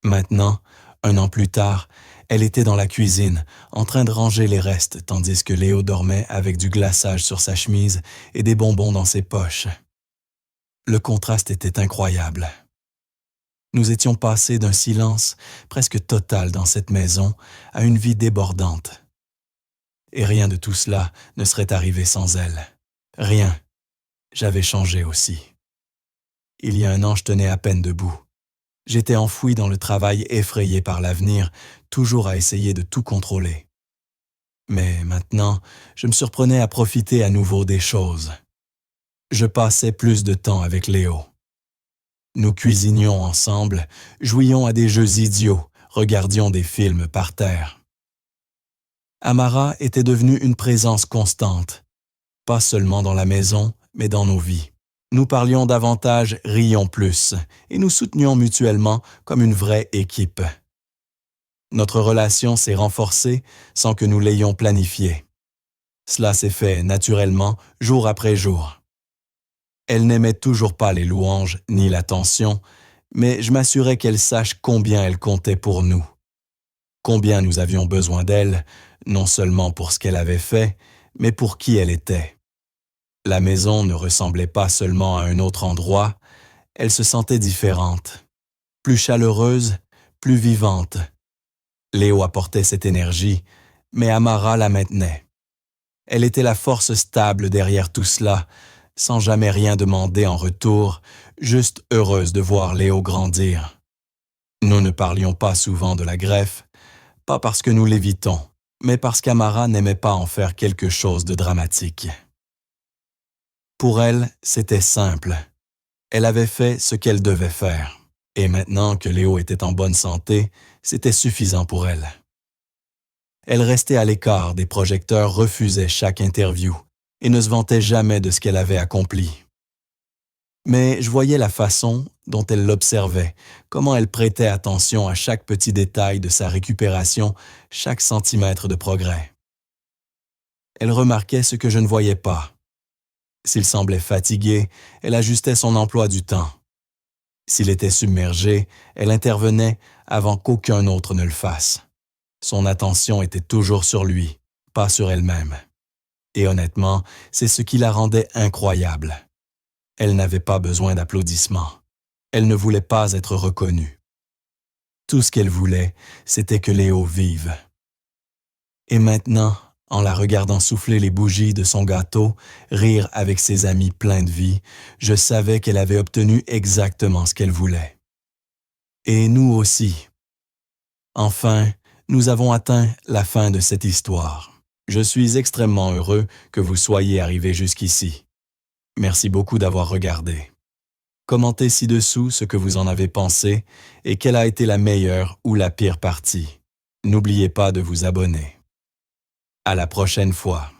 Maintenant, 1 an plus tard, elle était dans la cuisine, en train de ranger les restes, tandis que Léo dormait avec du glaçage sur sa chemise et des bonbons dans ses poches. Le contraste était incroyable. Nous étions passés d'un silence presque total dans cette maison à une vie débordante. Et rien de tout cela ne serait arrivé sans elle. Rien. J'avais changé aussi. Il y a 1 an, je tenais à peine debout. J'étais enfoui dans le travail effrayé par l'avenir, toujours à essayer de tout contrôler. Mais maintenant, je me surprenais à profiter à nouveau des choses. Je passais plus de temps avec Léo. Nous cuisinions ensemble, jouions à des jeux idiots, regardions des films par terre. Amara était devenue une présence constante, pas seulement dans la maison, mais dans nos vies. Nous parlions davantage, rions plus, et nous soutenions mutuellement comme une vraie équipe. Notre relation s'est renforcée sans que nous l'ayons planifiée. Cela s'est fait naturellement, jour après jour. Elle n'aimait toujours pas les louanges ni l'attention, mais je m'assurais qu'elle sache combien elle comptait pour nous. Combien nous avions besoin d'elle, non seulement pour ce qu'elle avait fait, mais pour qui elle était. La maison ne ressemblait pas seulement à un autre endroit, elle se sentait différente, plus chaleureuse, plus vivante. Léo apportait cette énergie, mais Amara la maintenait. Elle était la force stable derrière tout cela, sans jamais rien demander en retour, juste heureuse de voir Léo grandir. Nous ne parlions pas souvent de la greffe, pas parce que nous l'évitons, mais parce qu'Amara n'aimait pas en faire quelque chose de dramatique. Pour elle, c'était simple. Elle avait fait ce qu'elle devait faire. Et maintenant que Léo était en bonne santé, c'était suffisant pour elle. Elle restait à l'écart des projecteurs, refusait chaque interview et ne se vantait jamais de ce qu'elle avait accompli. Mais je voyais la façon dont elle l'observait, comment elle prêtait attention à chaque petit détail de sa récupération, chaque centimètre de progrès. Elle remarquait ce que je ne voyais pas. S'il semblait fatigué, elle ajustait son emploi du temps. S'il était submergé, elle intervenait avant qu'aucun autre ne le fasse. Son attention était toujours sur lui, pas sur elle-même. Et honnêtement, c'est ce qui la rendait incroyable. Elle n'avait pas besoin d'applaudissements. Elle ne voulait pas être reconnue. Tout ce qu'elle voulait, c'était que Léo vive. Et maintenant, en la regardant souffler les bougies de son gâteau, rire avec ses amis pleins de vie, je savais qu'elle avait obtenu exactement ce qu'elle voulait. Et nous aussi. Enfin, nous avons atteint la fin de cette histoire. Je suis extrêmement heureux que vous soyez arrivés jusqu'ici. Merci beaucoup d'avoir regardé. Commentez ci-dessous ce que vous en avez pensé et quelle a été la meilleure ou la pire partie. N'oubliez pas de vous abonner. À la prochaine fois.